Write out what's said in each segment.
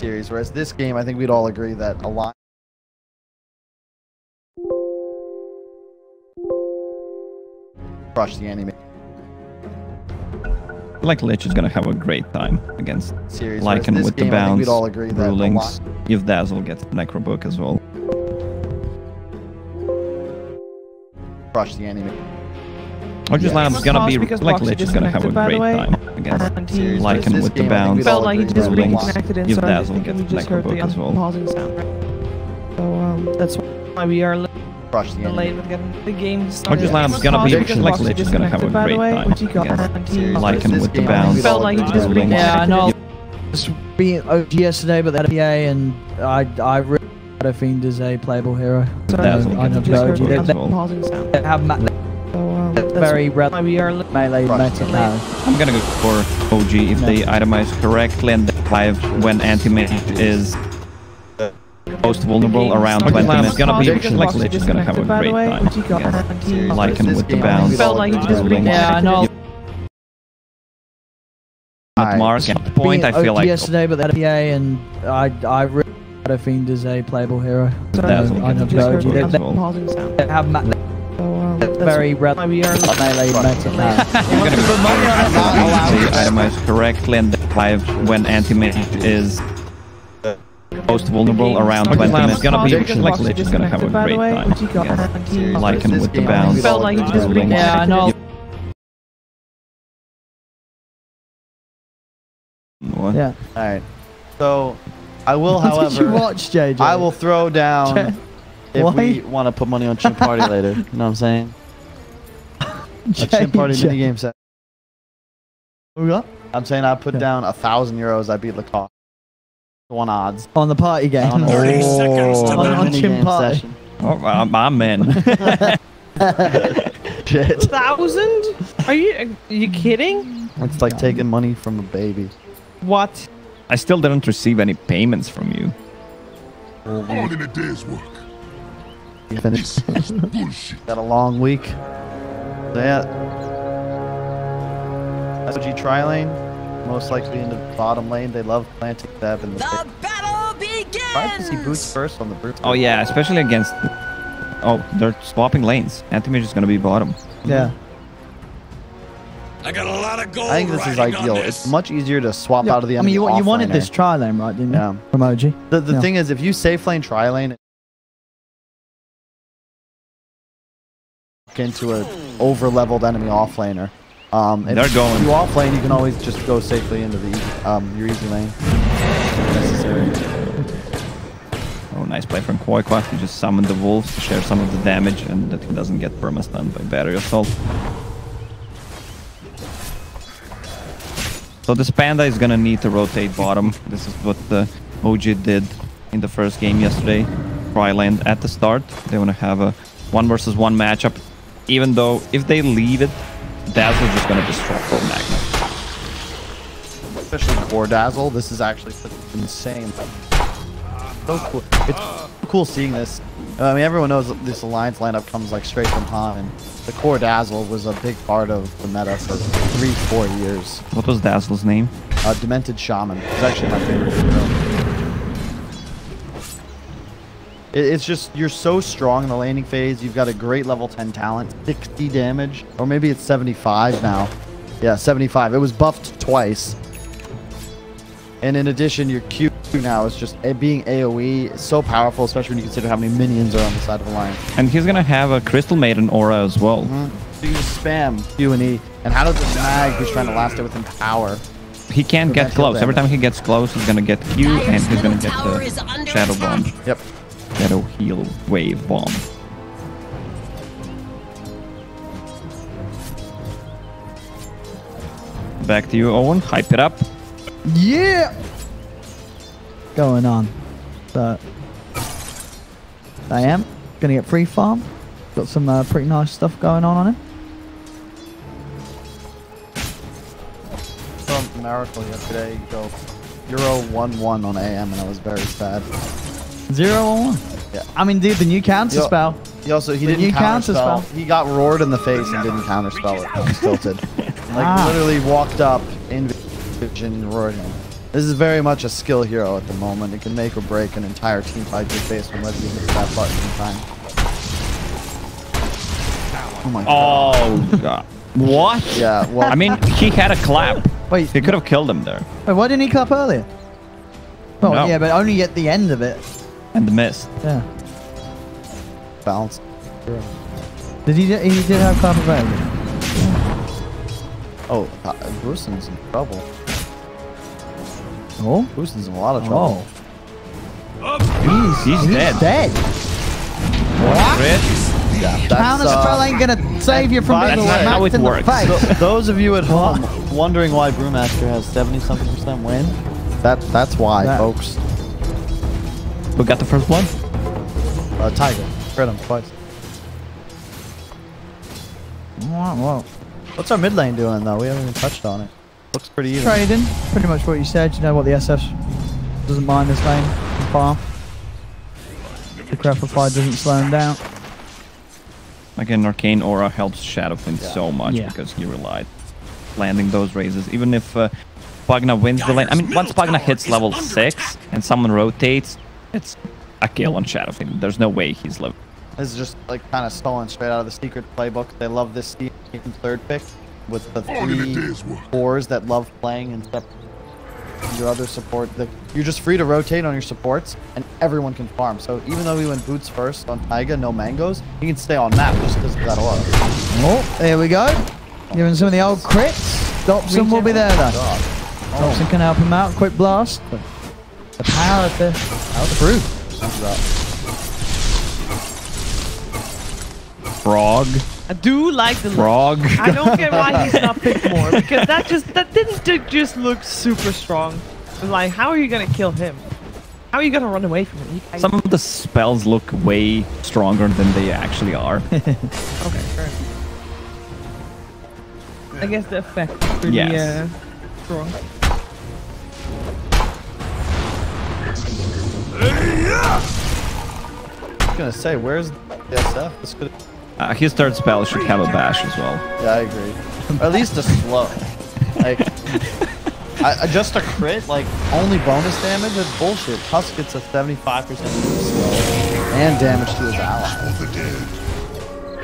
series, whereas this game, I think we'd all agree that a lot. Crush the enemy. Like Lich is gonna have a great time against Series, Lycan with the bounce, we'd all agree that rulings. If Dazzle gets Necrobook as well. Crush the enemy. Or just Lamb's gonna be like Lich is gonna have a great time against Lycan with the bounce, felt like he just rulings. reconnected in, If so Dazzle I gets think we just heard the Necrobook as well. unpausing sound. Right? So that's why we are Crush the delayed enemy. with getting the game Or started. just Lamb's gonna be like Lich is gonna have a great time against Lycan with the bounce, felt like he just rulings. Yeah, I know. Just being OG yesterday, but the PA, and I really Fiend is a playable hero. So Dazzle I gets know OG. Necrobook as They well. have that's very why we are melee meta now. I'm gonna go for OG if they itemize correctly and then when anti-mage is most vulnerable around 20 minutes. Gonna be like Lich is gonna have a great time against Lycan with the bounce. felt like he just rulings. Yeah, I know. At Mark at point I feel like yesterday, but the PA, and I really Fiend is a playable hero. So Dazzle I know gets OG. Necrobook as They well. have very why we are melee meta now. I'm gonna go for if they itemize correctly and then when anti-mage is most vulnerable around 20 minutes. Gonna be like Lich is gonna have a great time against Lycan with the bounce, felt like he just rulings. Yeah, I know. What? Yeah. Alright. So, I will, What however, did you watch, JJ? I will throw down if Why? we want to put money on Chimp Party later. You know what I'm saying? A Chimp Party JJ. minigame set. What we got? I'm saying I put down 1,000 euros. I beat Lacoste. 1 odds. On the party game. On 30 seconds to on minigame Chimp Party. session. Oh, I'm in. Shit. 1,000? Are you kidding? It's like taking money from a baby. What? I still didn't receive any payments from you. All in a day's work. You finished. This is bullshit. Got a long week. So yeah. SOG tri-lane. Most likely in the bottom lane. They love planting Deb in the battle begins! Surprised to see Boots first on the Brutes. Oh yeah, especially against... Oh, they're swapping lanes. Anti-mage is gonna be bottom. Yeah. I got a lot of gold. I think this is ideal. It's much easier to swap out of the I enemy. mean, you wanted offlaner. this tri lane, right? Didn't you? Yeah. From OG. The thing is, if you safe lane tri lane into an over leveled enemy offlaner, if They're going. you off lane, you can always just go safely into the your easy lane. If necessary. Oh, nice play from Qualifier. He just summoned the wolves to share some of the damage and that he doesn't get perma-stunned by battery assault. So this Panda is gonna need to rotate bottom. This is what the OG did in the first game yesterday. Tri-land at the start. They wanna have a 1 versus 1 matchup. Even though if they leave it, Dazzle's just gonna destroy Pro Magna. Especially Core Dazzle. This is actually insane. So cool. It's cool seeing this. I mean, everyone knows that this alliance lineup comes like straight from Han, and the Core Dazzle was a big part of the meta for 3-4 years. What was Dazzle's name? Demented Shaman. It's actually my favorite hero. It's just, you're so strong in the laning phase. You've got a great level 10 talent, 60 damage, or maybe it's 75 now. Yeah, 75. It was buffed twice. And in addition, your Q now is just being AoE. It's so powerful, especially when you consider how many minions are on the side of the line. And he's gonna have a Crystal Maiden aura as well. So you just spam Q and E. And how does this mag who's trying to last it within power? He can't get close. Every time he gets close, he's gonna get Q and he's gonna get the Shadow Bomb. Yep. Shadow Heal Wave Bomb. Back to you, Owen. Hype it up. Yeah. Going on. But I am gonna get free farm. Got some pretty nice stuff going on him. From Miracle yesterday, you go 0-1-1 on AM, and I was very sad. 0-1. Yeah. I mean, dude, the new counter spell. He didn't counterspell. He got roared in the face and didn't counterspell it. He was tilted. Like literally walked up in vision and roared him. This is very much a skill hero at the moment. It can make or break an entire team fight just based on whether you hit that button in time. Oh my god. Oh, God. What? Yeah, well... I mean, he had a clap. Wait, He could have killed him there. wait, why didn't he clap earlier? Well, No. yeah, but only at the end of it. And missed. Yeah. Balance. Did he did have clap available? Oh, Brewston's in trouble. Oh? Brewston's in a lot of trouble. Oh. He's dead. dead. Crit. Yeah, Counter spell ain't gonna save you from being That's not how it smacked in the works. face. Those of you at home wondering why Brewmaster has 70-something% win, that's why, That- folks. Who got the first one? Tiger. Crit him twice. Whoa. What's our mid lane doing, though? We haven't even touched on it. Looks pretty even. Trading. Pretty much what you said. You know what the SF doesn't mind this lane from far. The Qualifier doesn't slow him down. Again, Arcane Aura helps Shadowfin so much Yeah. because he relied landing those raises. Even if Pugna wins the lane, I mean, once Pugna hits level 6 and someone rotates, it's a kill on Shadowfin. There's no way he's living. This is just like kind of stolen straight out of the secret playbook. They love this Steve third pick with the All in a 3 day's work. cores that love playing and stuff. Your other support, you're just free to rotate on your supports, and everyone can farm. So even though we went boots first on Taiga, no mangoes, he can stay on map just because of that aura. Oh, there we go. Giving some of the old crits. Dobson will be there though. Dobson can help him out. Quick blast. The power of the fruit. Frog. I do like the Frog. I don't get why he's not picked more, because that didn't just look super strong. It's like, how are you gonna kill him? How are you gonna run away from him? Some of the spells look way stronger than they actually are. Okay, fair enough. I guess the effect is pretty Yes. strong. I was gonna say, where's the SF? This could. His third spell should have a bash as well. Yeah, I agree. Or at least a slow. Like, just a crit, like only bonus damage. That's bullshit. Tusk gets a 75% slow and damage to his ally. All the dead.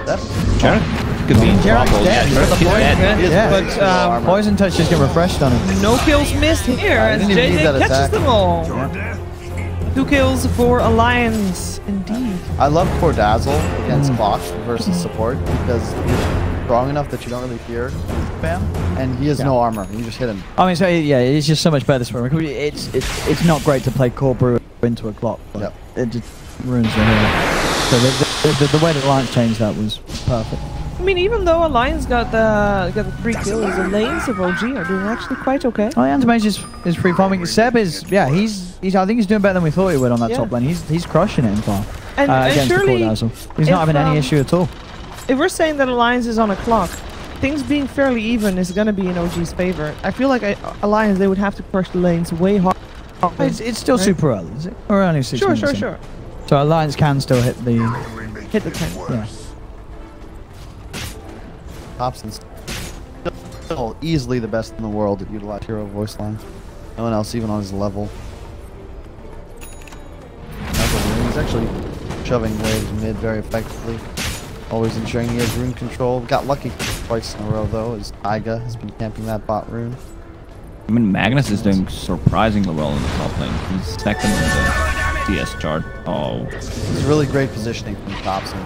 That Jared could be in Jared's trouble. dead. Yeah, He's he's dead. Yeah, But armor. poison touch just get refreshed on him. no kills missed here I as didn't even need JJ that catches attack. them all. Yeah. 2 kills for Alliance, indeed. I love Cordazzle against Clock versus support because he's strong enough that you don't really fear spam, and he has no armor. You just hit him. I mean, so yeah, it's just so much better for him. It's not great to play core brew into a clock. But Yep. It just ruins the hero. So the way that Alliance changed that was perfect. I mean, even though Alliance got the 3 kills, the lanes of OG are doing actually quite okay. Oh, yeah, Antimage is free farming. Seb is, yeah, he's I think he's doing better than we thought he would on that Yeah. top lane. He's crushing it in farm And against the surely, Cordazzle. He's not if, having any issue at all. if we're saying that Alliance is on a clock, things being fairly even is going to be in OG's favor. I feel like Alliance, they would have to crush the lanes way hard. It's still Right. super early, is it? We're only 6 Sure, minutes in. sure. So Alliance can still hit the... Hit the 10. Yeah. Thompson's still easily the best in the world at utilize hero voice line. No one else even on his level. He's actually shoving waves mid very effectively. Always ensuring he has rune control. Got lucky twice in a row though, as Taiga has been camping that bot rune. I mean, Magnus is doing surprisingly well in the top lane. He's second in the CS chart. Oh. This is really great positioning from Thompson.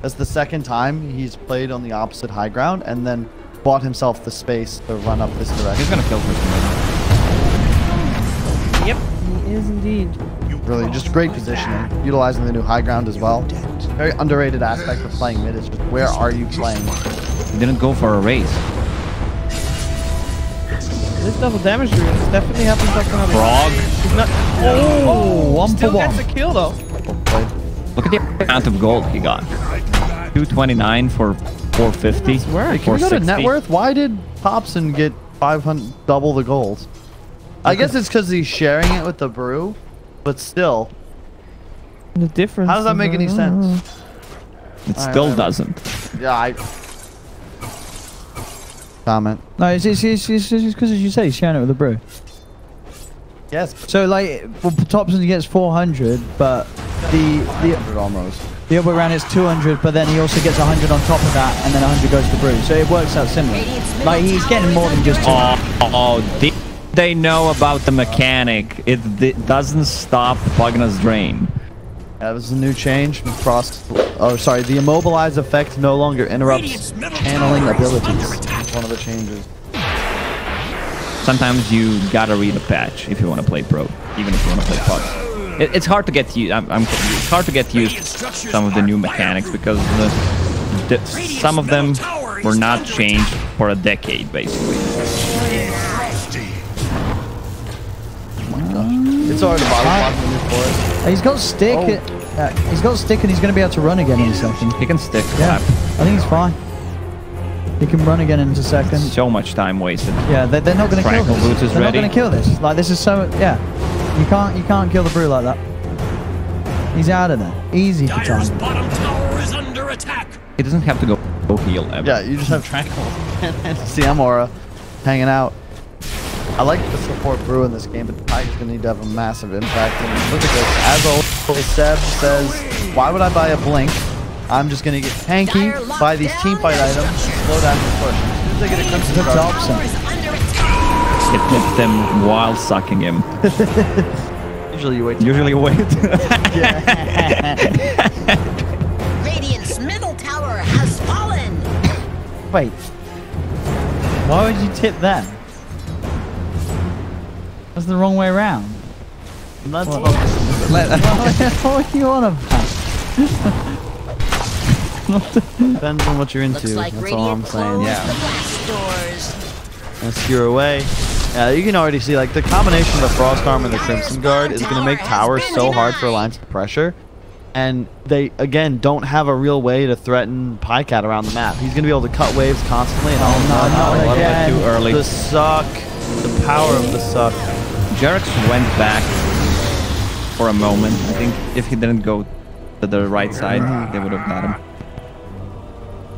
That's the second time he's played on the opposite high ground and then bought himself the space to run up this He's direction. gonna kill first. Yep, he is indeed. Really, just great positioning. Utilizing the new high ground as well. Very underrated aspect of playing mid is just where are you playing? He didn't go for a race. This double damage rune is definitely helping Dr. Frog. He's not. Oh, one still for one. gets a kill though. Well played. Look at the amount of gold he got. 229 for 450. Can we go to 460. net worth? Why did Thompson get 500, double the gold? I guess it's because he's sharing it with the brew, but still. The difference. How does that make any sense? It still doesn't. Yeah, I... Comment. No, it's because as you say, he's sharing it with the brew. Yes. So like, well, Thompson gets 400, but the 100 almost. the other way around it's 200, but then he also gets 100 on top of that, and then 100 goes to Brew. So it works out similar. Like he's getting more than just 200. Did they know about the mechanic? It doesn't stop Pugna's drain. That was a new change. Frost. Oh, sorry. The immobilize effect no longer interrupts channeling abilities. That's one of the changes. Sometimes you gotta read a patch if you want to play pro, even if you want to play Pug. It's hard to get used. It's hard to get used to some of the new mechanics because some of them were not changed for a decade, basically. It's already bottom block in the new forest. He's got stick. He's got stick, and he's going to be able to run again in a second. He can stick. Yeah, I think he's fine. He can run again in a second. So much time wasted. Yeah, they're not going to kill Tranquil this. Boots is They're ready. not going to kill this. Like this is so. Yeah, you can't kill the Brew like that. He's out of there. Easy for Dyer's time. bottom tower is under attack. He doesn't have to go heal ever. Yeah, you just have Tranquil and CM Aura hanging out. I like the support Brew in this game, but Tiger's going to need to have a massive impact. And look at this. As always, Seb says, why would I buy a Blink? I'm just going to get tanky, buy these team fight items, slow down the push. As soon as I get a Crimson Good Guard, Thompson. It hits them while sucking him. usually you wait. Usually wait. Radiant's middle tower has fallen. Wait. Why would you tip them? That's the wrong way around. That's What are you on about? depends on what you're into. Looks like That's all I'm Radiant saying. closed Yeah. the blast doors. And skewer away. Yeah, you can already see like the combination of the Frost Arm and the Crimson Guard is going to make towers so hard for Alliance to pressure. And they, again, don't have a real way to threaten Pycat around the map. He's going to be able to cut waves constantly. And not again. Too early. The suck. The power of the suck. Jarex went back for a moment. I think if he didn't go to the right side, they would have got him.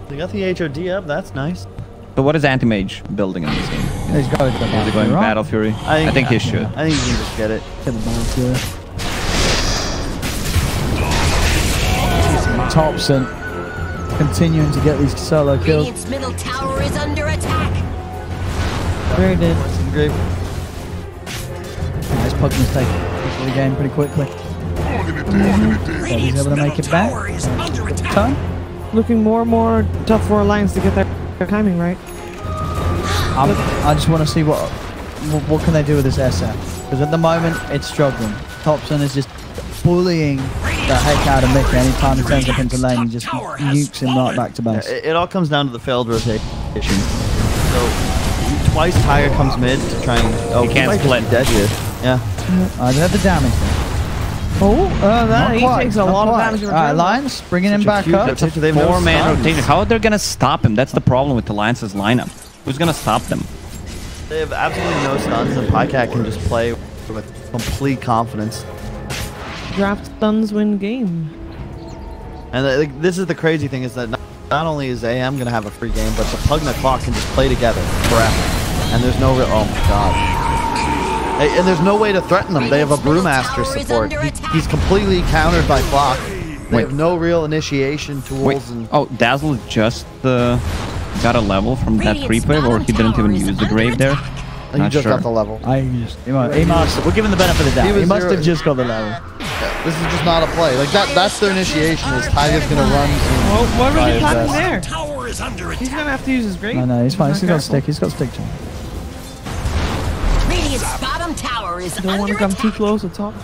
They got the HOD up. That's nice. So what is Anti-Mage building in this game? He's got to go Is he going Battle Fury? I think he should. I think you can just get it. Get the balance here. Thompson continuing to get these solo kills. Radiant's middle tower is under attack. Very good. Great. Nice Pugna's taking the game pretty quickly. So he's able to make it back. Tower is under attack. Time. Looking more and more tough for Alliance to get their timing right. I just want to see what can they do with this SF, because at the moment it's struggling. Thompson is just bullying the heck out of Mickey anytime he turns up into lane. He just nukes him right back to base. It all comes down to the failed rotation. So twice Tiger comes mid to try and He can't might just split. be dead here. Yeah. I have the damage there. He takes a lot of damage in Alright, return. Alliance bringing him Such a back huge up. rotation. They have no 4-man stuns. rotation. How are they gonna stop him? That's the problem with Alliance's lineup. Who's gonna stop them? They have absolutely no stuns, and Pycat can just play with complete confidence. Draft stuns win game. And this is the crazy thing is that not only is AM going to have a free game, but the Pugna clock can just play together forever. And there's no real... Oh my god. And there's no way to threaten them. They have a Brewmaster support. He's completely countered by clock. They have no real initiation tools. Wait. And Oh, Dazzle just got a level from that creep wave, or he didn't even use the grave there? he Not just sure. got the level. He must. We'll give him the benefit of the doubt. He He, was must zero- have just got the level. This is just not a play. Like that's their initiation is Tiger's going to run. Well, what try are we his talking best. there? Tower is under He's attack. gonna have to use his great. No, he's fine. He's got stick. He's got stick to him. Radiant's bottom tower is Don't want under to come too attack. close to top. I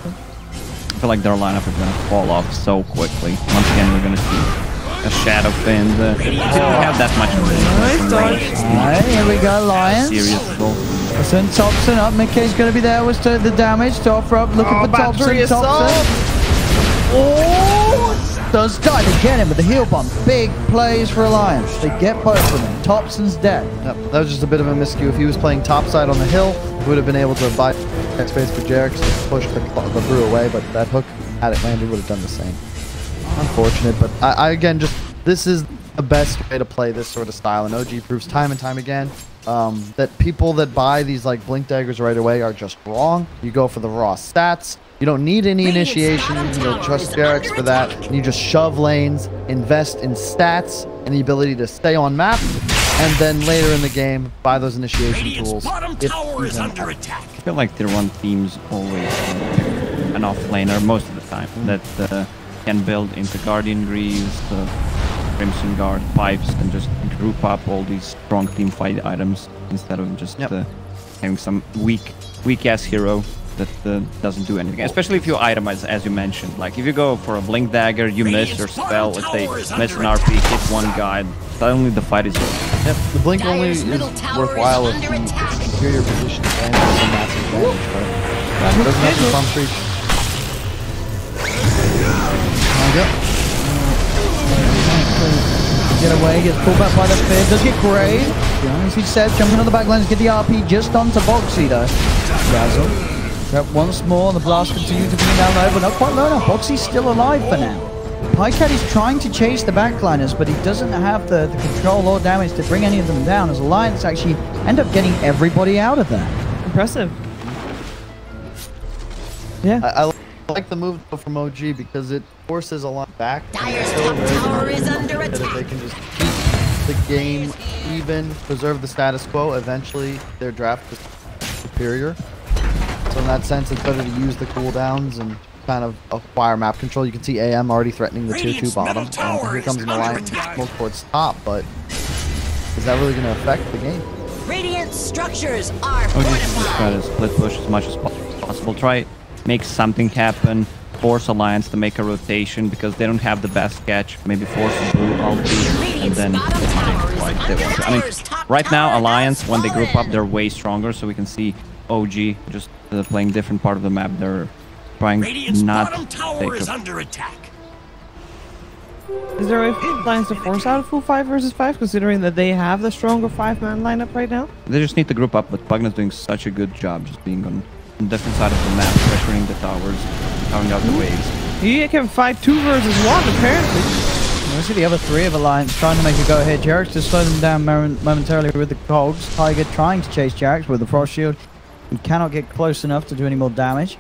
feel like their lineup is gonna fall off so quickly. Once again, we're gonna see a Shadow Fin. They don't have that much Nice dodge. Alright, here we go, Lions. serious goal. Listen, Thompson up. Mickey's going to be there with the damage to offer up. Looking for Thompson. battery assault. Oh! Does die to get him with the heal bomb. Big plays for Alliance. They get both of them. Thompson's dead. Yep, that was just a bit of a miscue. If he was playing topside on the hill, he would have been able to buy space for Jarex to push the Brew away, but that hook, had it landed, would have done the same. Unfortunate, but I again, just this is the best way to play this sort of style, and OG proves time and time again that people that buy these like blink daggers right away are just wrong. You go for the raw stats. You don't need any initiation. You can go trust Jarex for that. And you just shove lanes, invest in stats and the ability to stay on map, and then later in the game buy those initiation Radiant's tools. bottom if tower is even under ever. attack. I feel like tier 1 teams always an offlaner most of the time that can build into Guardian Greaves, Crimson Guard, pipes, and just group up all these strong team fight items instead of just having some weak ass hero that doesn't do anything. Especially if you itemize, as you mentioned. Like if you go for a blink dagger, you miss your spell. If they miss an RP, hit one guy, suddenly the fight is over. Yep, the blink only Dire's is middle tower worthwhile is if under you attack. secure your position and have some massive damage, but it doesn't have to farm creeps. Get away, gets pulled back by the spear, does get grazed. As he said, jumping on the back lines, get the RP just onto Boxy though. Razzle. Grab once more, the blast continues to be down low, but not quite low enough. Boxy's still alive for now. Pycat is trying to chase the backliners, but he doesn't have the control or damage to bring any of them down, as Alliance actually end up getting everybody out of there. Impressive. Yeah. I like the move though from OG because it forces a lot back. Dire's top tower is under That if they attack. can just keep the game even, preserve the status quo, eventually their draft is superior. So in that sense, it's better to use the cooldowns and kind of acquire map control. You can see AM already threatening the tier 2 Radiant's bottom. middle tower And here is comes an under alliance attack. smoke towards top, but is that really going to affect the game? Radiant structures are Oh, just try fortified. to split push as much as possible. Try make something happen. Force Alliance to make a rotation because they don't have the best catch. Maybe force a blue ulti and then fight different. I mean, right now Alliance when they group up they're way stronger. So we can see OG just playing different part of the map. They're trying Radiant's not bottom to tower take is a under attack. Is there a way for Alliance to force out a full 5 versus 5, considering that they have the stronger 5-man lineup right now? They just need to group up, but Pugna's doing such a good job just being on different side of the map, pressuring the towers, towering out the waves. He can fight 2 versus 1, apparently. We see the other 3 of Alliance trying to make a go ahead. Jarex to slow them down momentarily with the cogs. Tiger trying to chase Jarex with the frost shield. He cannot get close enough to do any more damage.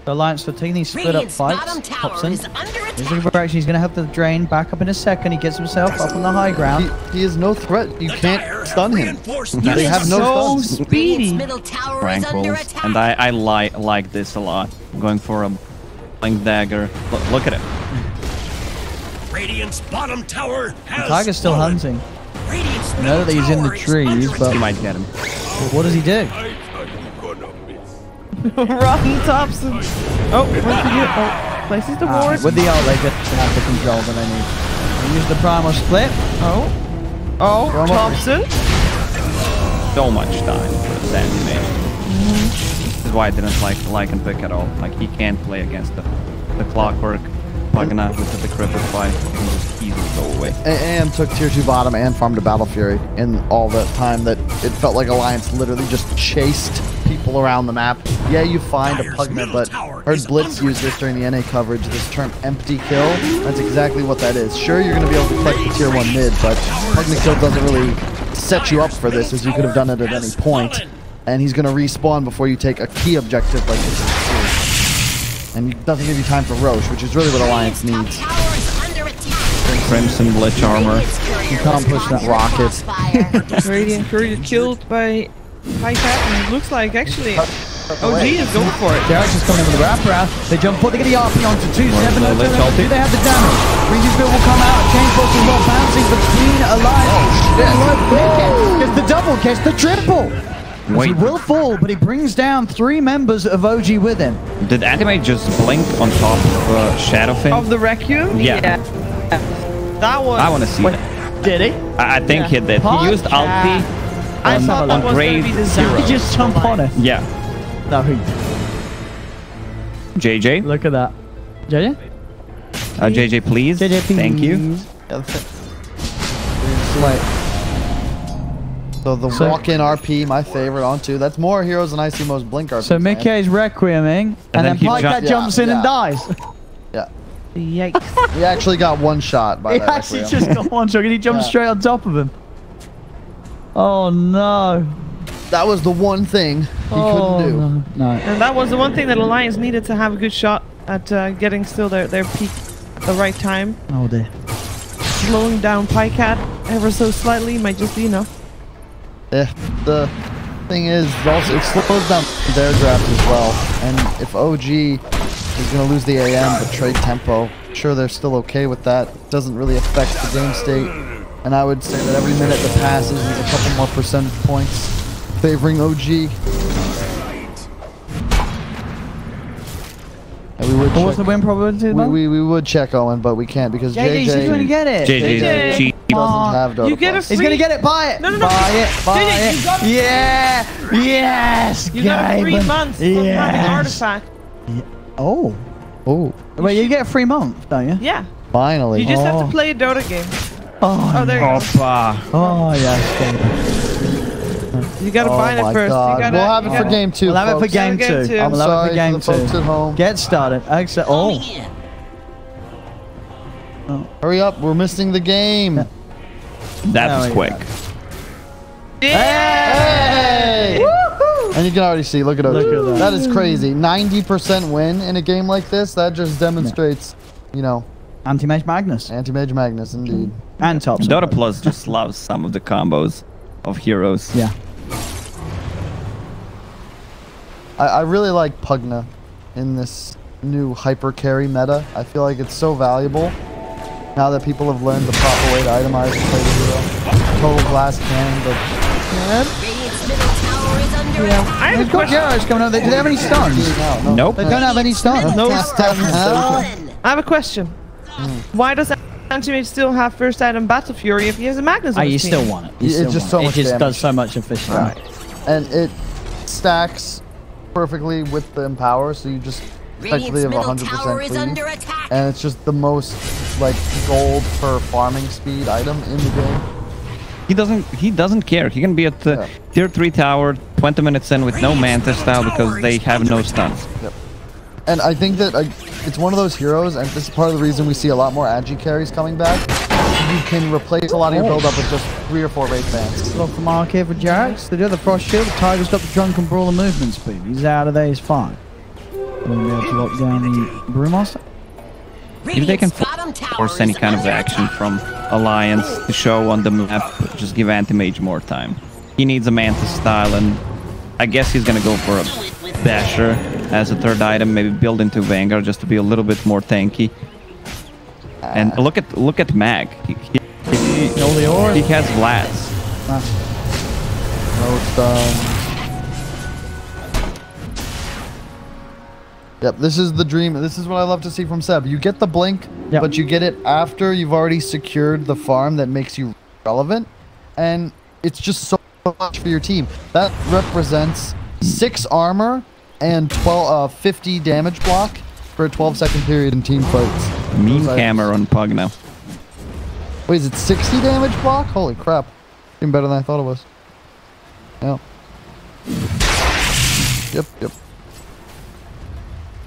The Alliance for taking these split up Radiant's fights. bottom tower Hobson. is under He's attack. actually he's going to have the drain back up in a second. He gets himself up on the high ground. He is no threat. You The can't Dire stun him. reinforced They have no So stuns. Radiant's speedy. middle tower is under Tranquils. attack. And I like this a lot. I'm going for a blink dagger. Look at it. Radiant's bottom tower has Tiger's still fallen. hunting. Radiant's I know that he's in the middle tower is trees, under but You might get him. what does he do? Rotten Thompson. Oh, where's the oh, places the ward. With the ult, they just have the control that they need. They use the primal split. Oh, Thompson. So much time for this animation. This is why I didn't like and pick at all. Like he can't play against the clockwork Pugna with the decrepit fight. He can just easily go away. AM took tier 2 bottom and farmed a Battle Fury in all that time that it felt like Alliance literally just chased people around the map. Yeah, you find a Dire's Pugna, middle but tower heard is Blitz under use this during the NA coverage, this term empty kill. That's exactly what that is. Sure, you're going to be able to collect the tier 1 mid, but Pugna kill doesn't really set you up for this, as you could have done it at any point. And he's going to respawn before you take a key objective like this. And it doesn't give you time for Roche, which is really what Alliance Radiant's top needs. tower is under attack. Crimson Blitz armor. You can't push that rocket. Radiant Courier killed by Pycat, and it looks like actually OG is going for it. Jarex is coming in with a wraparound. They jump forward. They get the RP onto 2-7. the Lich ulti? Do they have the damage? Breezy's Bill will come out. Chain Force is not bouncing between Alliance. Gets the double, gets the triple. Wait, He will fall, but he brings down 3 members of OG with him. did Animate just blink on top of Shadowfin? Of the Requiem? Yeah. That was... I want to see that. Did he? I think he did. He used ulti I on, thought that on was going to Grave be the Zero. He just jump on it. Yeah. No, he. JJ? Look at that. JJ? JJ, please. JJ, please. Thank you. So the So- walk-in RP, my favorite on 2. That's more heroes than I see most blink RPs. So man. Mickey's requieming, and then then he Pycat jump- jumps in and Yeah. dies. Yeah. Yikes. He actually got one shot by He that actually Requiem. just got one shot, and he jumped Yeah. straight on top of him. Oh no. That was the one thing he couldn't do. No. And that was the one thing that Alliance needed to have a good shot at getting still their peak at the right time. Oh dear. Slowing down Pycat ever so slightly might just be enough. Yeah, the thing is, also, it slows down their draft as well. And if OG is going to lose the AM but trade tempo, sure, they're still okay with that. It doesn't really affect the game state. And I would say that every minute that passes is a couple more percentage points favoring OG. And we would What was check, the win probability? we would check Owen, but we can't because JJ's JJ going to get it. JJ's cheap. doesn't have Dota. You get a Plus. free... He's going to get it. Buy it. No. Buy it. Buy JJ, it. you got... Yeah. Yes. You got 3 Gaben. months of having Artifact. Oh. Oh, Wait, you get a free month, don't you? Yeah. finally. You just have Oh. to play a Dota game. Oh, there you go. Opa. Oh, yes. You gotta Oh bind it my first. God. You gotta, We'll have it you for gotta- game 2. We'll have it for folks. game Game 2. two. I'm We'll have it sorry for game for the folks 2. at home. Get started. Excellent. Oh. Hurry up, we're missing the game. Yeah. That There was we quick. go. Hey! And you can already see, look at Look OG. at That is crazy. 90% win in a game like this. That just demonstrates, you know, Anti-Mage Magnus. anti-mage Magnus indeed. And tops. Dota Plus just loves some of the combos of heroes. Yeah. I really like Pugna in this new hyper carry meta. I feel like it's so valuable now that people have learned the proper way to itemize and play the hero. Total glass cannon, but Radiant's middle tower is under attack. I have a They've got question. Gyros coming up. Do they have any stuns? no. Nope. They don't have any stuns. No stun. I have a question. Why does Anti-Mage still have first item Battle Fury if he has a Magnus on You his team? still want it. You It's still just want so it. much It just damage. does so much efficiently. And it stacks perfectly with the Empower, so you just effectively Radiant's have middle tower 100% is clean. under attack. And it's just the most like gold per farming speed item in the game. He doesn't care. He can be at the tier 3 tower 20 minutes in with no Manta style because they have no stuns. And I think that it's one of those heroes, and this is part of the reason we see a lot more agi carries coming back. You can replace a lot of your build-up with just 3 or 4 Wraith Bands. Look for Mark here for Jax. They do the Frost Shield. The Tiger's got the Drunken Brawler movement speed. He's out of there. He's fine. We'll be able to lock down the Brewmaster. If they can Radiant's bottom tower force any is kind of under action attack. from Alliance to show on the map, just give Anti-Mage more time. He needs a Manta style, and I guess he's gonna go for a Dasher as a 3rd item, maybe build into Vanguard just to be a little bit more tanky. And look at Mag. He has Vlads. No stuns. Yep, this is the dream. This is what I love to see from Seb. You get the blink, Yep. but you get it after you've already secured the farm that makes you relevant. And it's just so much for your team. That represents 6 armor and 50 damage block for a 12-second period in team fights. Mean Those hammer on Pugna. Wait, is it 60 damage block? Holy crap. Even better than I thought it was. Yeah. Yep.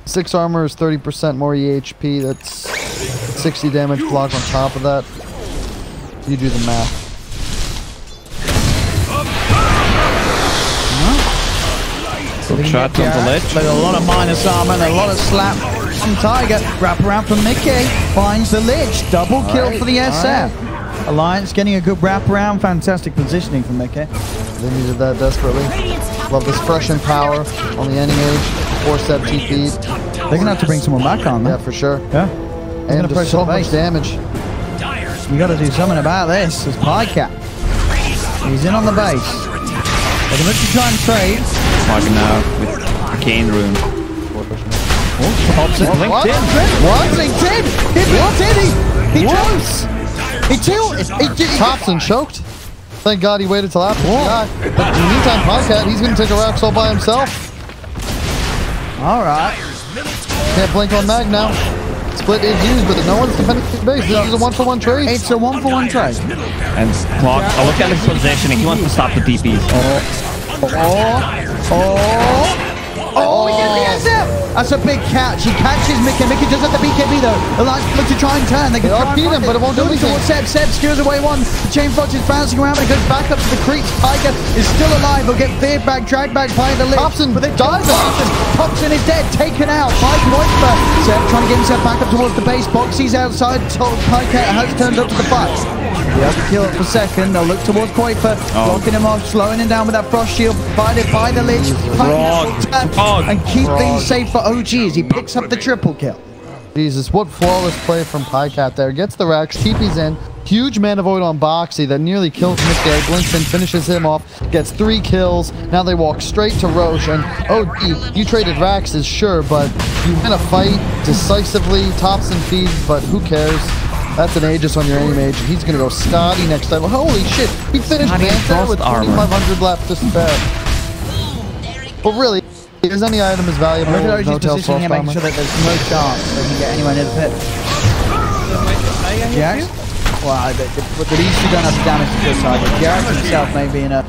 6 armor is 30% more EHP. That's 60 damage block on top of that. You do the math. Good shot on the ledge. There's a lot of minus armor and a lot of slap from Tiger. Wrap around from Mickey. Finds the ledge. Double kill for the SF. Alliance getting a good wrap around. Fantastic positioning from Mickey. They needed that desperately. Love this fresh and power on the Anti-Mage. 4-step TP. They're going to have to bring someone back on, Yeah, man. for sure. Yeah. And gonna just press so the much base. damage. You got to do something about this. It's Pycat. He's in on the base. They're going to try and trade. Pugna with Arcane Rune. Pops it. What? Linked in. What? Linked in. He linked in. He jumps. He tilted. Thompson choked. Thank God he waited till after he died. But in the meantime, Podcat, he's going to take a Rax all by himself. All right. Can't blink on Mag now. Split is used, but no one's defending the base. This is a 1-for-1 trade. It's a 1-for-1 trade. And Clock, look at his positioning. He wants to stop the DPs. Oh, he gets the SF! That's a big catch. He catches Mickey. Mickey does have the BKB though. Alliance look to try and turn. They can try and beat him, but it won't do anything. Towards Seb. Seb steers away one. The Chain Fox is bouncing around, but it goes back up to the creeps. Tiger is still alive. He'll get veered back, dragged back by the lip. Thompson but then dies. Thompson is dead, taken out by Qualifier. Seb trying to get himself back up towards the base box. He's outside. Tiger has turned up to the fight. He has to kill it for second. They'll look towards Qualifier, blocking him off, slowing him down with that frost shield, provided by the Lich. And keep things safe for OG as he picks up the triple kill. Jesus, what flawless play from Pycat there. Gets the Rex, TP's in. Huge mana void on Boxy that nearly kills Mickey. Blinks in, finishes him off, gets 3 kills. Now they walk straight to Roche. And OG, you traded Raxes, sure, but you win a fight decisively. Thompson feeds, but who cares? That's an Aegis on your aim mage. He's going to go Scotty next time. Holy shit, he finished Manta with 2,500 left to spare. But really, is any item as valuable as no tail frost armor? Making sure that there's no chance they can get anywhere near the pit. Jax? Well, but these two don't have the damage to kill Tiger. Jax himself may be in a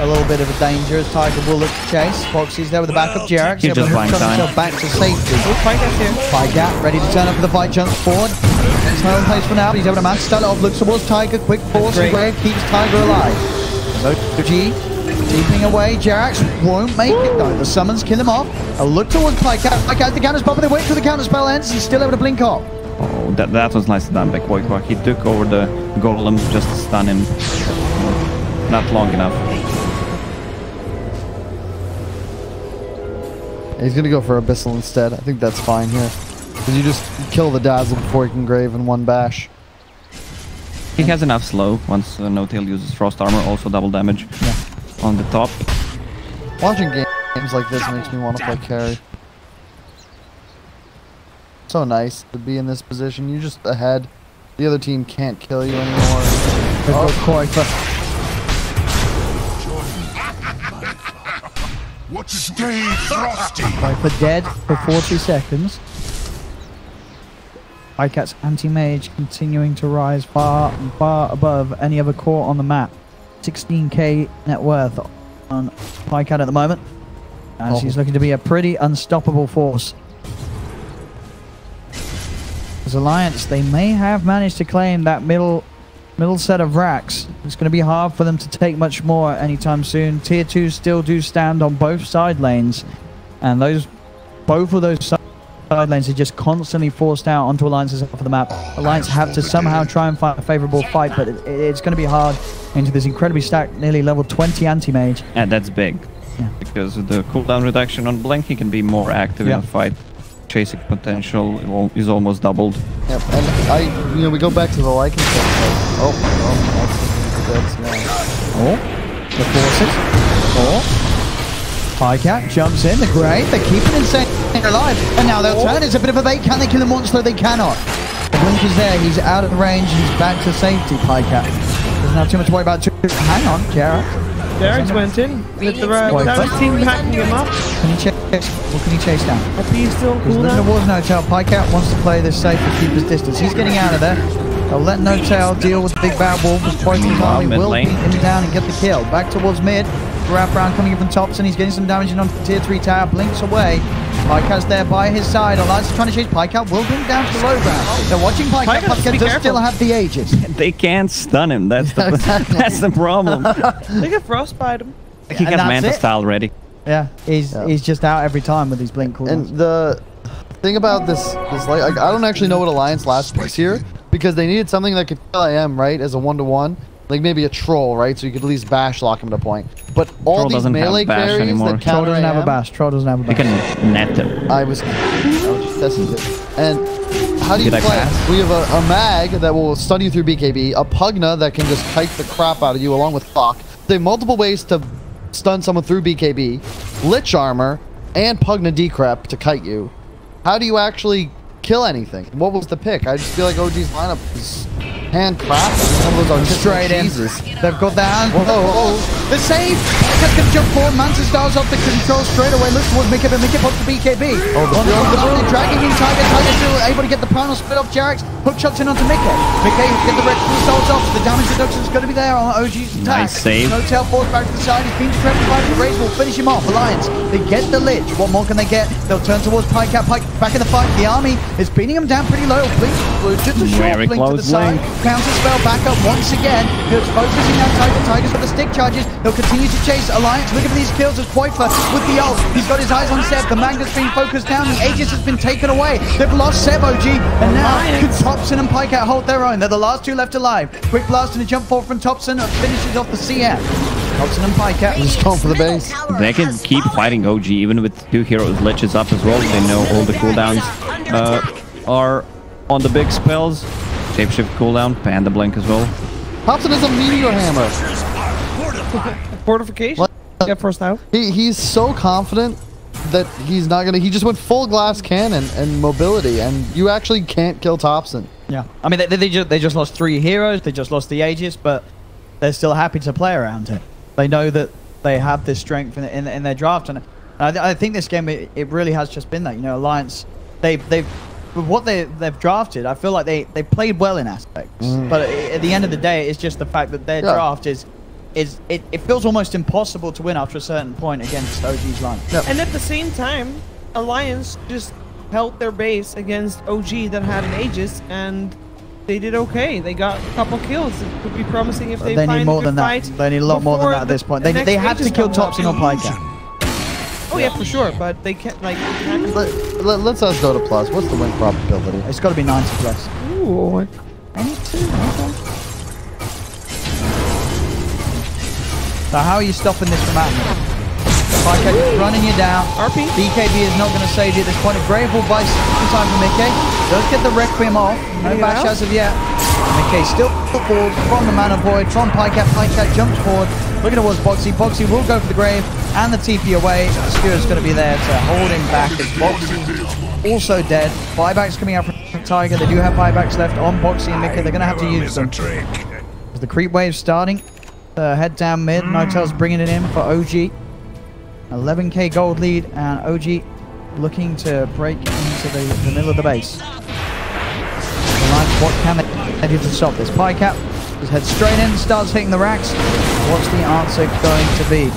little bit of a danger as Tiger will look to chase. Foxy's there with the backup. Jax He's just buying time. Back to safety. Pycat's here. Pycat ready to turn up for the fight, jumps forward. It's no place for now, but he's able to match. Start off, looks towards Tiger. Quick force and grave keeps Tiger alive. So G deeping away. Jax won't make it though. The summons kill him off. A look towards Pycat. Pycat the counter spell, but they wait till the counter spell ends. He's still able to blink off. Oh, that was nicely done by Qualifier. He took over the golem just to stun him. Not long enough. He's going to go for Abyssal instead. I think that's fine here. Because you just kill the Dazzle before he can grave in one bash. He has enough slow once No-Tail uses Frost Armor, also double damage on the top. Watching games like this makes me want to play carry. So nice to be in this position. You're just ahead. The other team can't kill you anymore. Stay frosty. Qualifier dead for 40 seconds. Pycat's anti-mage continuing to rise far and far above any other core on the map. 16k net worth on Pycat at the moment. And she's looking to be a pretty unstoppable force. As Alliance, they may have managed to claim that middle set of racks. It's going to be hard for them to take much more anytime soon. Tier 2 still do stand on both side lanes. And both of those side lanes are just constantly forced out onto Alliance's off of the map. Alliance have to somehow try and find a favorable fight, but it's going to be hard into this incredibly stacked, nearly level 20 anti-mage. And that's big. Yeah. Because with the cooldown reduction on Blink, he can be more active in the fight. Chasing potential is almost doubled. Yep, and we go back to the liking thing. That's The forces. Pycat jumps in, the grave, they keep it insane alive, and now they'll turn. It's a bit of a bait. Can they kill him once? Though they cannot. The blink is there, he's out of range, he's back to safety. Pycat doesn't have too much to worry about. Hang on, Jared. Jared went in with the damage team backing him up. Can he chase? What can he chase down? He's still cool There now. was no tail. Pycat wants to play this safe and keep his distance. He's getting out of there. They'll let no tail deal with the big bad wolf. His poison army will beat him down and get the kill. Back towards mid. Wrap round coming in from Thompson. He's getting some damage in on tier 3 tower. Blinks away. Pycat's there by his side. Alliance is trying to chase Pycat. Will bring down to the low ground. They're watching Pycat. Pycat does still have the Aegis. They can't stun him. That's the that's the problem. They can frostbite him. He got Manta style ready. Yeah, he's just out every time with these blink cooldowns. And the thing about this like I don't actually know what Alliance last piece here, because they needed something that could kill IM, right, as a 1-to-1. Like maybe a troll, right? So you could at least bash lock him to point. But all these melee carries that counter Troll doesn't have a bash. Troll doesn't have a bash. You can net him. I was just testing it. And how do you play? We have a mag that will stun you through BKB, a Pugna that can just kite the crap out of you along with Fuck. There are multiple ways to stun someone through BKB, Lich Armor, and Pugna Decrep to kite you. How do you actually kill anything? What was the pick? I just feel like OG's lineup is handcrafted. One of those are Straight in. Jesus. They've got that. Whoa. The save. Just going to jump forward. Mantis dials off the control straight away. Looks towards Mickey, but Mickey pops the BKB. On the ball, dragging in Tiger. Tiger still able to get the primal split off Jarex. Hook shots in onto Mickey. Mickey get the red results off. The damage reduction is going to be there on OG's attack. Nice save. No tail force back to the side. He's been trapped by the Raze. Will finish him off. Alliance. They get the Lich. What more can they get? They'll turn towards Pike back in the fight. The army is beating him down pretty low. Blink, just a short Very blink to the close side. blink. Counter spell back up once again. He's focusing on Tiger. Tigers with the stick charges. They'll continue to chase Alliance. Look at these kills as Qualifier with the ult. He's got his eyes on Seb. The Magnet's being focused down. The Aegis has been taken away. They've lost Seb, OG. And now Thompson and Pike hold their own. They're the last two left alive. Quick blast and a jump forward from Thompson. Finishes off the CM. Thompson and Pike Just going for the base. They can keep fighting OG even with 2 heroes Liches up as well. They know all the cooldowns are on the big spells. Shapeshift cooldown, Panda Blink as well. Thompson is a meteor hammer. Fortification. Yeah, first out. He's so confident that he's not gonna. He just went full glass cannon and mobility, and you actually can't kill Thompson. Yeah, I mean they just lost 3 heroes. They just lost the Aegis, but they're still happy to play around it. They know that they have this strength in their draft, and I think this game it really has just been that. You know, Alliance they've with what they've drafted. I feel like they played well in aspects, but at the end of the day, it's just the fact that their draft is it feels almost impossible to win after a certain point against OG's line. Yep. And at the same time, Alliance just held their base against OG that had an Aegis, and they did okay. They got a couple kills. It could be promising if they They find need more a good than that. fight They need a lot more than that at this point. They have to kill Thompson or Pike. Oh yeah, for sure. But they can't like. Let's ask Dota Plus. What's the win probability? It's got to be 90 plus. Ooh. Any 2? Okay. So how are you stopping this from happening? Pike is running you down. RP. BKB is not going to save you at this point. A grave ball by time from Mickey. Does get the Requiem off. No bash as of yet. Mickey still forward from the Mana Void, from Pike. Pike jumps forward. Looking towards Boxy. Boxy will go for the grave and the TP away. Skewer's going to be there to hold him back as Boxy also dead. Buybacks coming out from Tiger. They do have buybacks left on Boxy and Mickey. They're going to have to use them. As the creep wave starting. Head down mid. Notel's bringing it in for OG. 11k gold lead, and OG looking to break into the middle of the base. What can they do to stop this? Picap just heads straight in, starts hitting the racks. What's the answer going to be?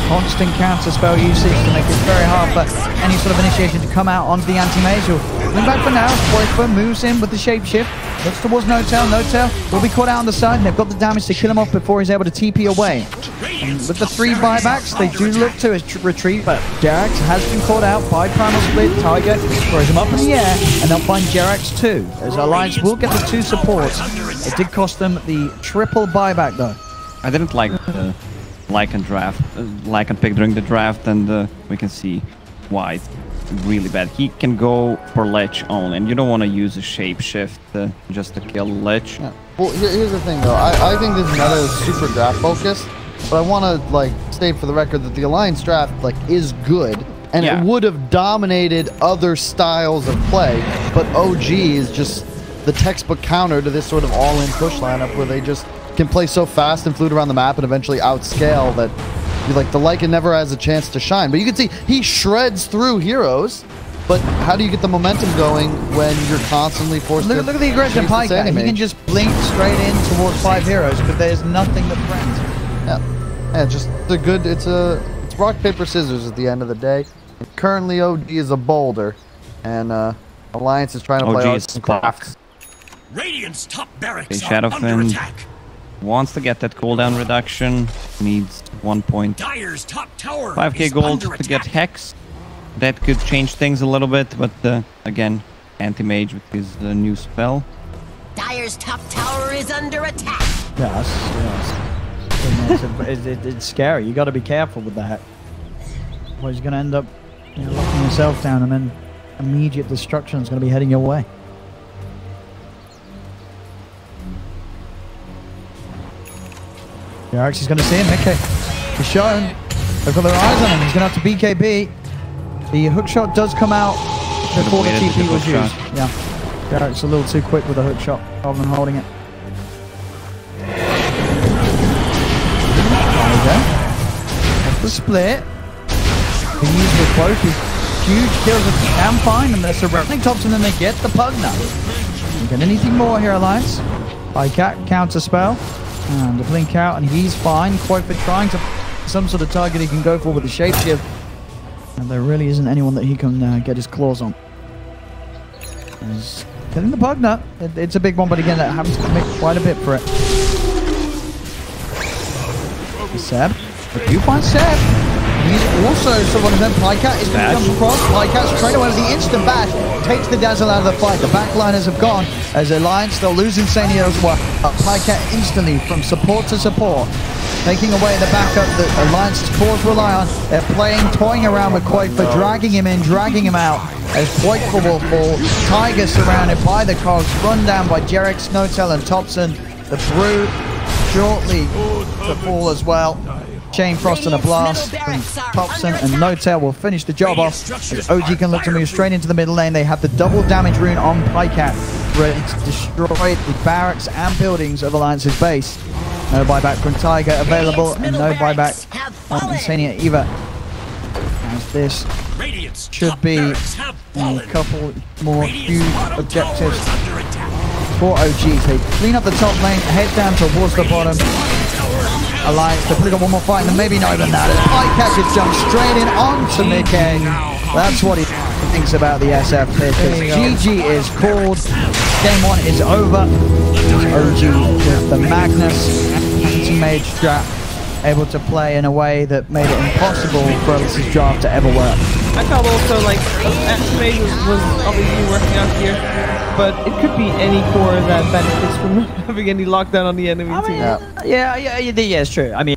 Constant counter spell usage to make it very hard for any sort of initiation to come out onto the anti-major. Wing back for now. Qualifier moves in with the shapeshift. Looks towards Notel. Notel will be caught out on the side, and they've got the damage to kill him off before he's able to TP away. And with the 3 buybacks, they do look to retreat, but Jarex has been caught out by Primal Split. Tiger throws him up in the air, and they'll find Jarex too, as Alliance will get the 2 supports. It did cost them the triple buyback though. I didn't like the Lycan pick during the draft, and we can see why it's really bad. He can go for Lich only, and you don't want to use a shapeshift just to kill Lich. Yeah. Well, here's the thing though. I think this meta is super draft focused, but I want to like state for the record that the Alliance draft like is good, and it would have dominated other styles of play, but OG is just the textbook counter to this sort of all-in push lineup where they just can play so fast and flute around the map and eventually outscale that like the Lycan never has a chance to shine. But you can see he shreds through heroes, but how do you get the momentum going when you're constantly forced to look at the aggression Pike. He can just blink straight in towards 5 heroes, but there's nothing that threatens. Yeah, just a good. It's rock paper scissors at the end of the day. And currently, OG is a boulder, and Alliance is trying to play out some crafts. Radiant's top barracks Okay, are under Shadowfen attack. wants to get that cooldown reduction. Needs 1.5k Dire's top tower is gold under to get attack. Hex. That could change things a little bit, but again, anti-mage with his new spell. Dire's top tower is under attack. It's scary. You got to be careful with that. Otherwise, you're going to end up locking yourself down, and then immediate destruction is going to be heading your way. Jarex is going to see him. Mickey is shown. They've got their eyes on him. He's going to have to BKB. The hook shot does come out before the TP was used. Yeah. Jarex a little too quick with the hook shot rather than holding it. split. The use with both is huge kills if you can find, and they're surrounding Thompson, and they get the Pugna. Don't get anything more here, Alliance. Cat counter spell, and the blink out, and he's fine. Qualifier trying to some sort of target he can go for with the shapeshift, and there really isn't anyone that he can get his claws on. He's killing the Pugna. It's a big one, but again, that happens to commit quite a bit for it. Seb, if you find Seb, he's also someone of them. Pycat is going to come across. Pycat's straight away with the instant bash, takes the Dazzle out of the fight. The backliners have gone as Alliance, they'll lose Insania as well. Pycat instantly from support to support, taking away the backup that Alliance's cores rely on. They're toying around with Qualifier, dragging him in, dragging him out as Qualifier will fall. Tiger surrounded by the cogs, run down by Jarek, Snowtail and Thompson. The Brute shortly to fall as well. Chain Frost and a blast from Thompson, and Notail will finish the job off. As OG can look to move straight into the middle lane. They have the double damage rune on Pycat, ready to destroy the barracks and buildings of Alliance's base. No buyback from Tiger available, and no buyback on Insania either. As this should be a couple more huge objectives for OG. They clean up the top lane, head down towards the bottom. Alliance, they've probably got one more fight, and maybe not even that. Pycat just jumps straight in onto Mickey. That's what he thinks about the SF pick. GG is called. Game 1 is over. OG with the Magnus anti-mage strat, able to play in a way that made it impossible for Alice's draft to ever work. I felt also like anti-mage was obviously working out here, but it could be any core that benefits from having any lockdown on the enemy team. Yeah, it's true. I mean,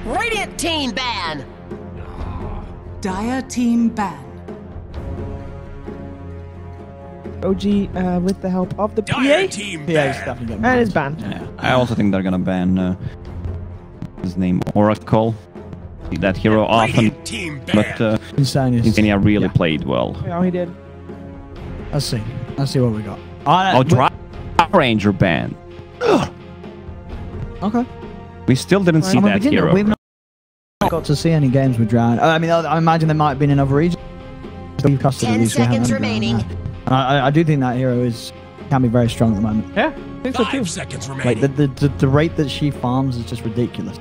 Radiant team ban. Dire team ban. OG with the help of the Dire PA. team Yeah, he's ban. definitely getting And it's banned. Yeah. I also think they're gonna ban his name Oracle. That hero often, Radiant team ban. but Insane. Insania really played well. Yeah, he did. Let's see. Let's see what we got. Oh, Dry Ranger ban. Okay. We still didn't see that hero. We've not got to see any games with Drown. I mean, I imagine there might have been in other regions. 10 seconds remaining. And I do think that hero can be very strong at the moment. Yeah, I think so too. 5 seconds Like remaining. the rate that she farms is just ridiculous.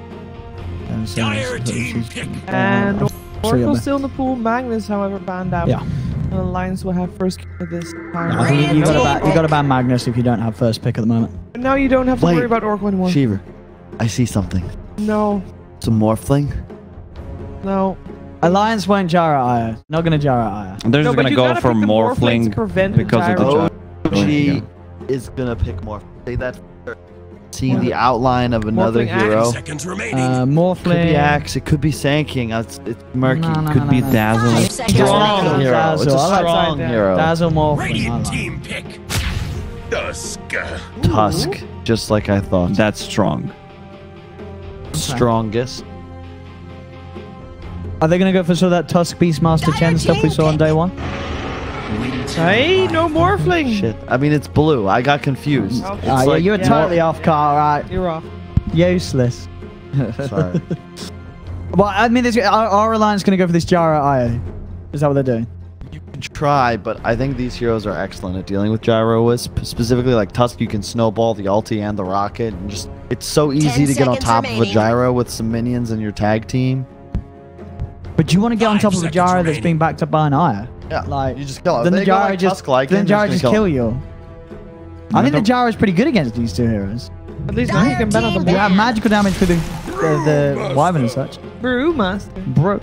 And so Dire team pick. And yeah, Oracle's still in the pool. Magnus, however, banned out. Yeah. And Alliance will have first kill of this time. I think you got to ban Magnus if you don't have first pick at the moment. But now you don't have to Wait. worry about Oracle anymore. Shiver, I see something. No, Some morphling. no. Alliance won't Jara Aya. Not gonna Jara Aya. They're No, just but gonna you go gotta for pick the Morphling Morphling to prevent the because of the gyro. gyro. She is gonna pick morph. Say that. Seeing the outline of another Morphling hero. 10 seconds remaining. Could be Morphling. Axe. It could be Sanking. It's murky. Could be Dazzle. 5 seconds Strong remaining. hero. It's a Dazzle. I like strong that. hero. Dazzle Morphling. I Radiant like. team pick. Dusk. Tusk. Just like I thought. That's strong. Strongest. Are they gonna go for sort of that Tusk Beastmaster Chen stuff we saw on day one? Hey, no Morphling. Shit. I mean, it's blue. I got confused. Oh, It's Yeah, like you were totally off, Carl. Right? You're off. Useless. Sorry. Well, I mean, our Alliance gonna go for this Jara Aya. Is that what they're doing? You can try, but I think these heroes are excellent at dealing with Gyro Wisp. Specifically, like Tusk, you can snowball the ulti and the rocket. And just it's so easy to get on seconds top of a remaining. Gyro with some minions in your tag team. But do you want to get on 5 top of a seconds Jara that's remaining. being backed up by an Aya? Yeah, Like you just kill it. Then They the go Jara like just Tusk-like, then and Jara just just kill kill you. I think the Jara is pretty good against these two heroes. At least now you can ban on the You have board. magical damage for the Wyvern and such. Brewmaster. Bro.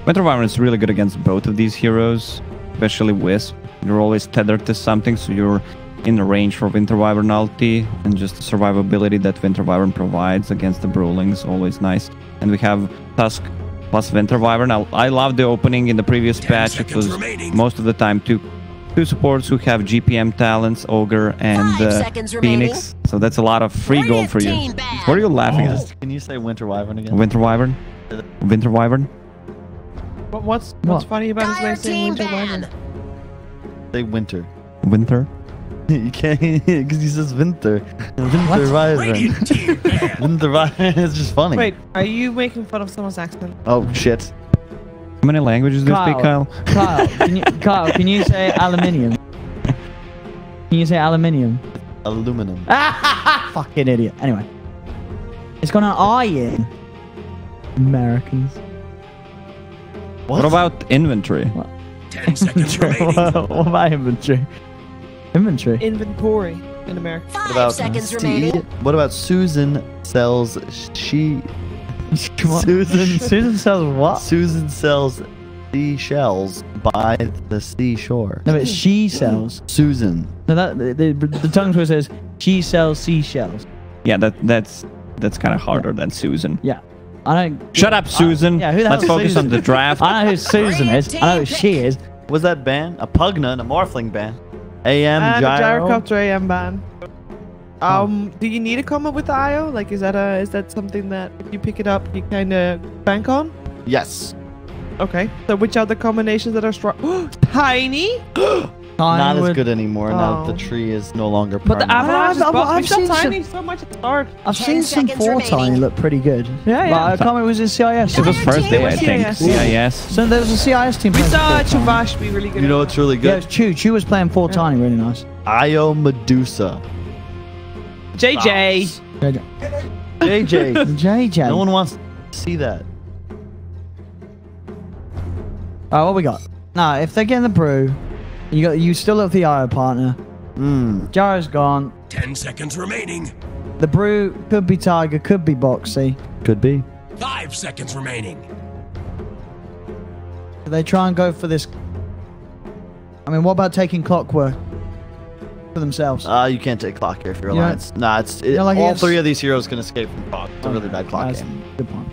Winter Wyvern is really good against both of these heroes, especially Wisp. You're always tethered to something, so you're in the range for Winter Wyvern ulti, and just the survivability that Winter Wyvern provides against the Brawling is always nice. And we have Tusk plus Winter Wyvern. I love the opening in the previous 10 patch. It seconds was remaining. most of the time two supports who have GPM talents, Ogre and 5 seconds remaining. Phoenix. So that's a lot of free gold for you. Radiant team ban. What are you laughing at? Can you say Winter Wyvern again? Winter Wyvern? Winter Wyvern? What's What? funny about his way Dire of saying team Winter ban. Wyvern? Say Winter. Winter? You can't because he says Winter. Winter Wyvern. Radiant team ban. Winter Wyvern. It's just funny. Wait, are you making fun of someone's accent? Oh shit. How many languages do you speak, Kyle? Kyle, can you say aluminium? Can you say aluminium? Aluminum. Fucking idiot. Anyway. It's got an I in. Americans. What about inventory? 10 seconds remaining. What about inventory? Inventory? Inventory in America. 5 seconds remaining. What about Susan sells she? What? Susan sells what? Susan sells seashells by the seashore. No, but she sells. Susan. No, that the tongue twister says she sells seashells. Yeah, that's kind of harder than Susan. Yeah. I don't. Shut up, Susan. Yeah, who the Let's hell's focus Susan? on the draft. I know who Susan is. I know who she is. Was that ban? A Pugna and a Morphling ban. AM And a Gyro. Gyrocopter AM ban. Do you need a comment with the IO? Like, is that something that if you pick it up, you kind of bank on? Yes. Okay. So which are the combinations that are strong? Tiny. Not as would- good anymore now that Oh. the tree is no longer But the permanent. avalanche is I've buff. We seen saw some- Tiny so much at the start. I've 10 seen some seconds 4 remaining. tiny look pretty good. Yeah, yeah. Like, I can't remember, it was in CIS. It was first day, I was think. CIS. CIS. So there was a CIS team We playing saw 4 tiny. Chavash be really good. You know at what's really Yeah, it good? was Chu. Chu was playing 4 tiny, really nice. Io Medusa. that. JJ. JJ. JJ. No one wants to see that. Alright, what we got? Now, if they're getting the brew, you still have the IO partner. Gyro's gone. 10 seconds remaining. The brew could be Tiger, could be Boxy. Could be. 5 seconds remaining. Do they try and go for this? I mean, what about taking Clockwork? for themselves. You can't take clock here for your Yeah. alliance. Nah, like all it's- 3 of these heroes can escape from clock. It's a really bad clock That's game. Good point.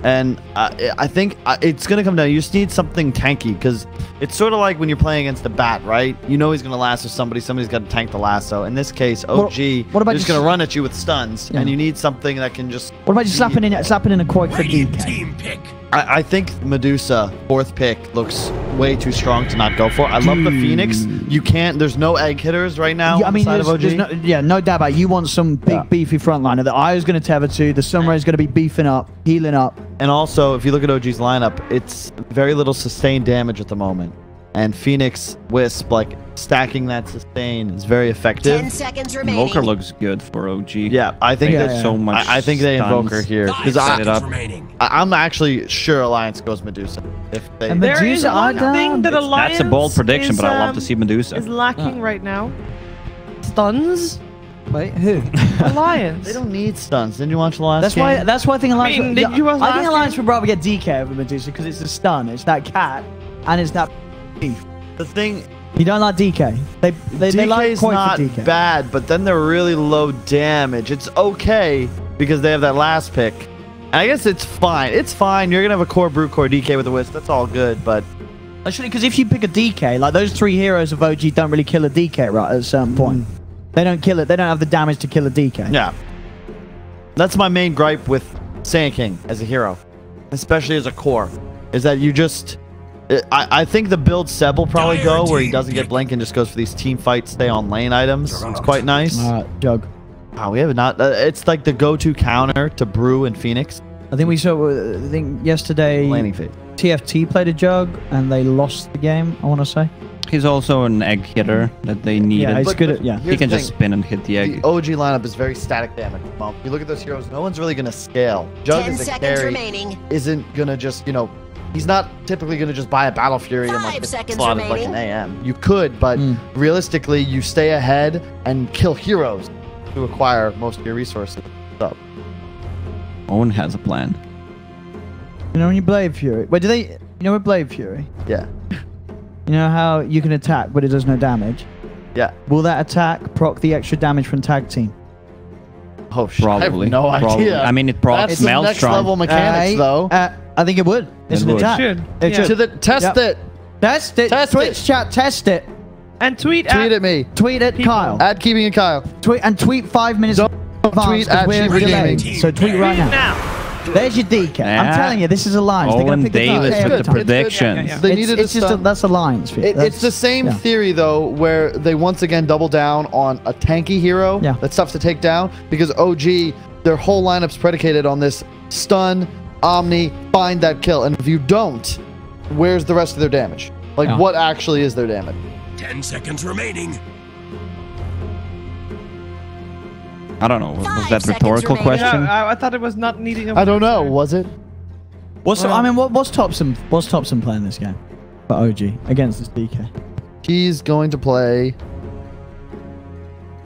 And I think it's going to come down. You just need something tanky because it's sort of like when you're playing against the bat, right? You know he's going to lasso somebody. Somebody's got to tank the lasso. In this case, OG what about is just just- going to run at you with stuns, Yeah. and you need something that can just... What about just slapping in a quote for Radiant DK? team pick. I think Medusa, 4th pick, looks way too strong to not go for. I love the Phoenix. You can't... There's no egg hitters right now Yeah, I on mean, the side of OG. there's no doubt about it. You want some big, beefy frontliner. The Io's going to tether to. The Sunray is going to be beefing up, healing up. And also, if you look at OG's lineup, it's very little sustained damage at the moment. And Phoenix Wisp, like, stacking that sustain is very effective. 10 seconds remaining. Invoker looks good for OG. Yeah, I think Yeah, that yeah. so much. I think they invoke her stuns. here 5 because seconds up. remaining. I'm actually sure Alliance goes Medusa if they. And There is Medusa, I one thing that don't- Alliance That's a bold prediction, is, but I love to see Medusa. is lacking right now. Stuns. Wait, who? Alliance. They don't need stuns. Didn't you watch the last That's game? why. That's why I think Alliance. mean, did you watch I think last Alliance game? would rather get DK over Medusa because it's the stun. It's that cat, and it's that beef. The thing, You don't like DK. They like DK's quite not for DK. bad, but then they're really low damage. It's okay because they have that last pick. And I guess it's fine. It's fine. You're gonna have a core brute core DK with a wisp. That's all good, but. Actually, because if you pick a DK, like those 3 heroes of OG don't really kill a DK right at a certain point. They don't kill it. They don't have the damage to kill a DK. Yeah. That's my main gripe with Sand King as a hero, especially as a core, is that you just... I think the build Seb will probably go where he doesn't get blink and just goes for these team fight, stay on lane items. It's quite nice. Jug. Wow, we have not... it's like the go-to counter to Brew and Phoenix. I think we saw. I think yesterday Laning phase. TFT played a Jug and they lost the game. I want to say. He's also an egg hitter that they needed. Yeah, he's But- good but at. Yeah. here's He can the just thing. spin and hit the egg. The OG lineup is very static damage. Well, you look at those heroes, no one's really going to scale. Jug 10 as a seconds carry remaining. isn't going to just, you know, he's not typically going to just buy a Battle Fury and 5 like it's seconds slotted like an remaining. AM. You could, but realistically, you stay ahead and kill heroes to acquire most of your resources. So, Owen has a plan. You know when you Blade Fury. Wait, do they? You know with Blade Fury. yeah. You know how you can attack but it does no damage. Yeah. Will that attack proc the extra damage from tag team? Oh, shit. I Probably. have no Probably. idea. I mean, it procs That's some next Maelstrom. level mechanics, though. I think it would. It's It an would. attack. Should. It Yeah. should. To the test Yep. it. Test it. Test Twitch it. chat. Test it. And tweet Tweet at me. Tweet at People. Kyle. At Keeping and Kyle. Tweet 5 minutes. Don't advance tweet 'cause at we're Cheaper delayed. Gaming. So tweet right now. now. There's your DK. I'm Yeah. telling you, this is Alliance. They're Owen gonna pick a Davis DK every with the time. predictions. They It's needed just stun. that's Alliance. For you. It's the same yeah. theory, though, where they once again double down on a tanky hero Yeah. that's tough to take down because OG, their whole lineup's predicated on this stun, Omni, find that kill. And if you don't, where's the rest of their damage? Like, Yeah. what actually is their damage? 10 seconds remaining. I don't know. Was 5 that seconds rhetorical remaining. question? I thought it was not needing. I don't know. Was it? What's I mean, what's Thompson playing this game for OG against this DK? He's going to play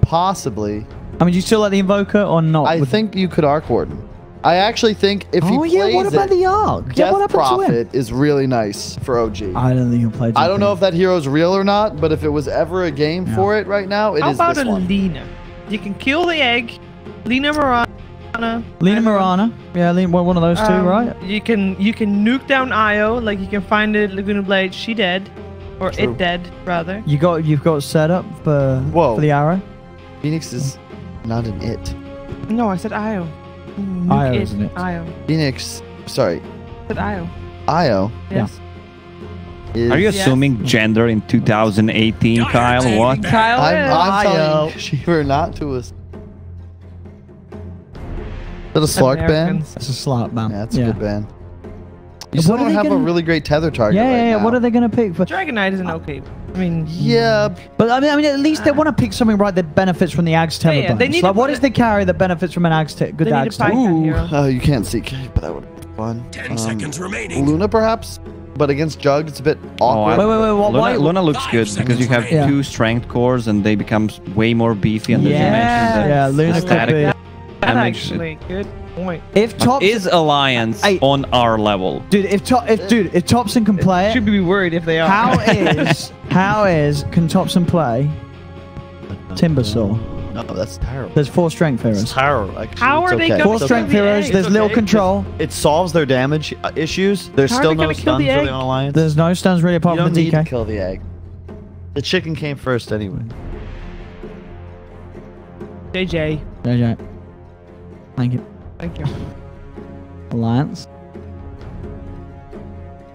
possibly. I mean, do you still like the Invoker or not? I think you could Arc Warden. I actually think if he Oh plays yeah, what about it, the Arc? Yeah, Death what happened to him? Prophet is really nice for OG. I don't think he'll play. I don't know if that hero's real or not, but if it was ever a game Yeah. for it right now, it How is about this a one. Lina? You can kill the egg. Lina Morana. Lina and, Morana. Yeah, one of those two, right? You can nuke down Io. Like you can find it. Laguna Blade. She dead, or True. it dead rather. You've got set up for Whoa. the arrow. Phoenix is not an it. No, I said Io. Nuke Io, it. isn't it? Io. Phoenix, sorry, I said Io. Io Yes. is. Are you Yes. assuming gender in 2018, Kyle? What? Kyle I'm is. telling Shiver not to us. Is that a Slark ban? Americans. That's a slap, man. Yeah, that's a good ban. You What still are don't they have a gonna- really great tether target Yeah, right yeah, yeah. now. What are they going to pick for? Dragonite isn't okay. I mean, Yeah, But I mean, at least they want to pick something right that benefits from the Ag's tether Yeah, they bonus. need Like, to what put is it- the carry that benefits from an Ag's good they need Ag's to tether? Python hero. you can't see, but that would be fun. 10 seconds remaining. Luna, perhaps, but against Jug, it's a bit Oh, awkward. Wait, why? Luna looks 5 good seconds because you have remaining. Yeah. 2 strength cores and they become way more beefy. And as you Yes. mentioned, Yeah, Luna could static be. That damage. actually, good point. If Thompson, Is Alliance Hey. on our level? dude, if Thompson can play Should it, be worried if they are. how can Thompson play Timbersaw. No, that's terrible. There's 4 strength It's heroes. terrible. Actually, How it's are they okay. gonna 4 It's strength kill the heroes. egg? There's It's little okay. control. It solves their damage issues. There's How are still they no gonna kill the stuns really egg? on Alliance. There's no stuns really You apart don't from the need to DK. kill the egg. The chicken came first anyway. JJ. JJ. Thank you. Thank you. Alliance.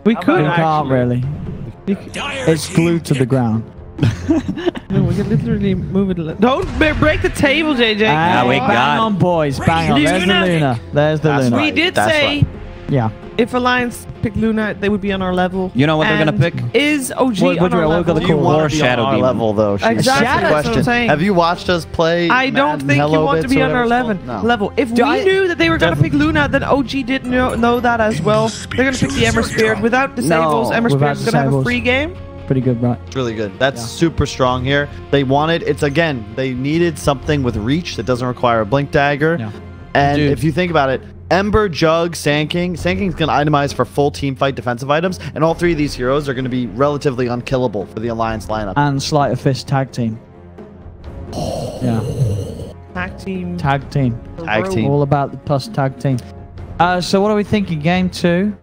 We You could can't actually. really. Dire It's team glued to the ground. No, we can literally move it. Don't break the table, JJ. And we bang got- on, boys. Bang on. There's the Luna. Luna. There's the That's Luna. We right. did That's say right. Yeah. if Alliance picked Luna, they would be on our level. You know what they're gonna And pick? Is OG What- on our what level? the Do you cool want or to be on Shadow our Demon? level though? Exactly, That's the that's what I'm question. saying. Have you watched us play? I don't Madden think you Hello want to Bits be or on our whatever it's called? No. level. If Do we I- knew that they were going to pick Luna, then OG didn't know that as well. They're going to pick the Ember Spirit. Without disables, No. Ember Without Spirit is going to have a disables. free game. Pretty good, right? It's really good. That's Yeah. super strong here. They wanted, it's again, they needed something with reach that doesn't require a blink dagger. Yeah. And Dude. if you think about it, Ember, Jug, Sand King. Sand King's going to itemize for full team fight defensive items. And all 3 of these heroes are going to be relatively unkillable for the Alliance lineup. And Sleight of Fist tag team. Yeah. Tag team. Tag team. Tag team. All about the plus tag team. So what are we thinking? Game 2?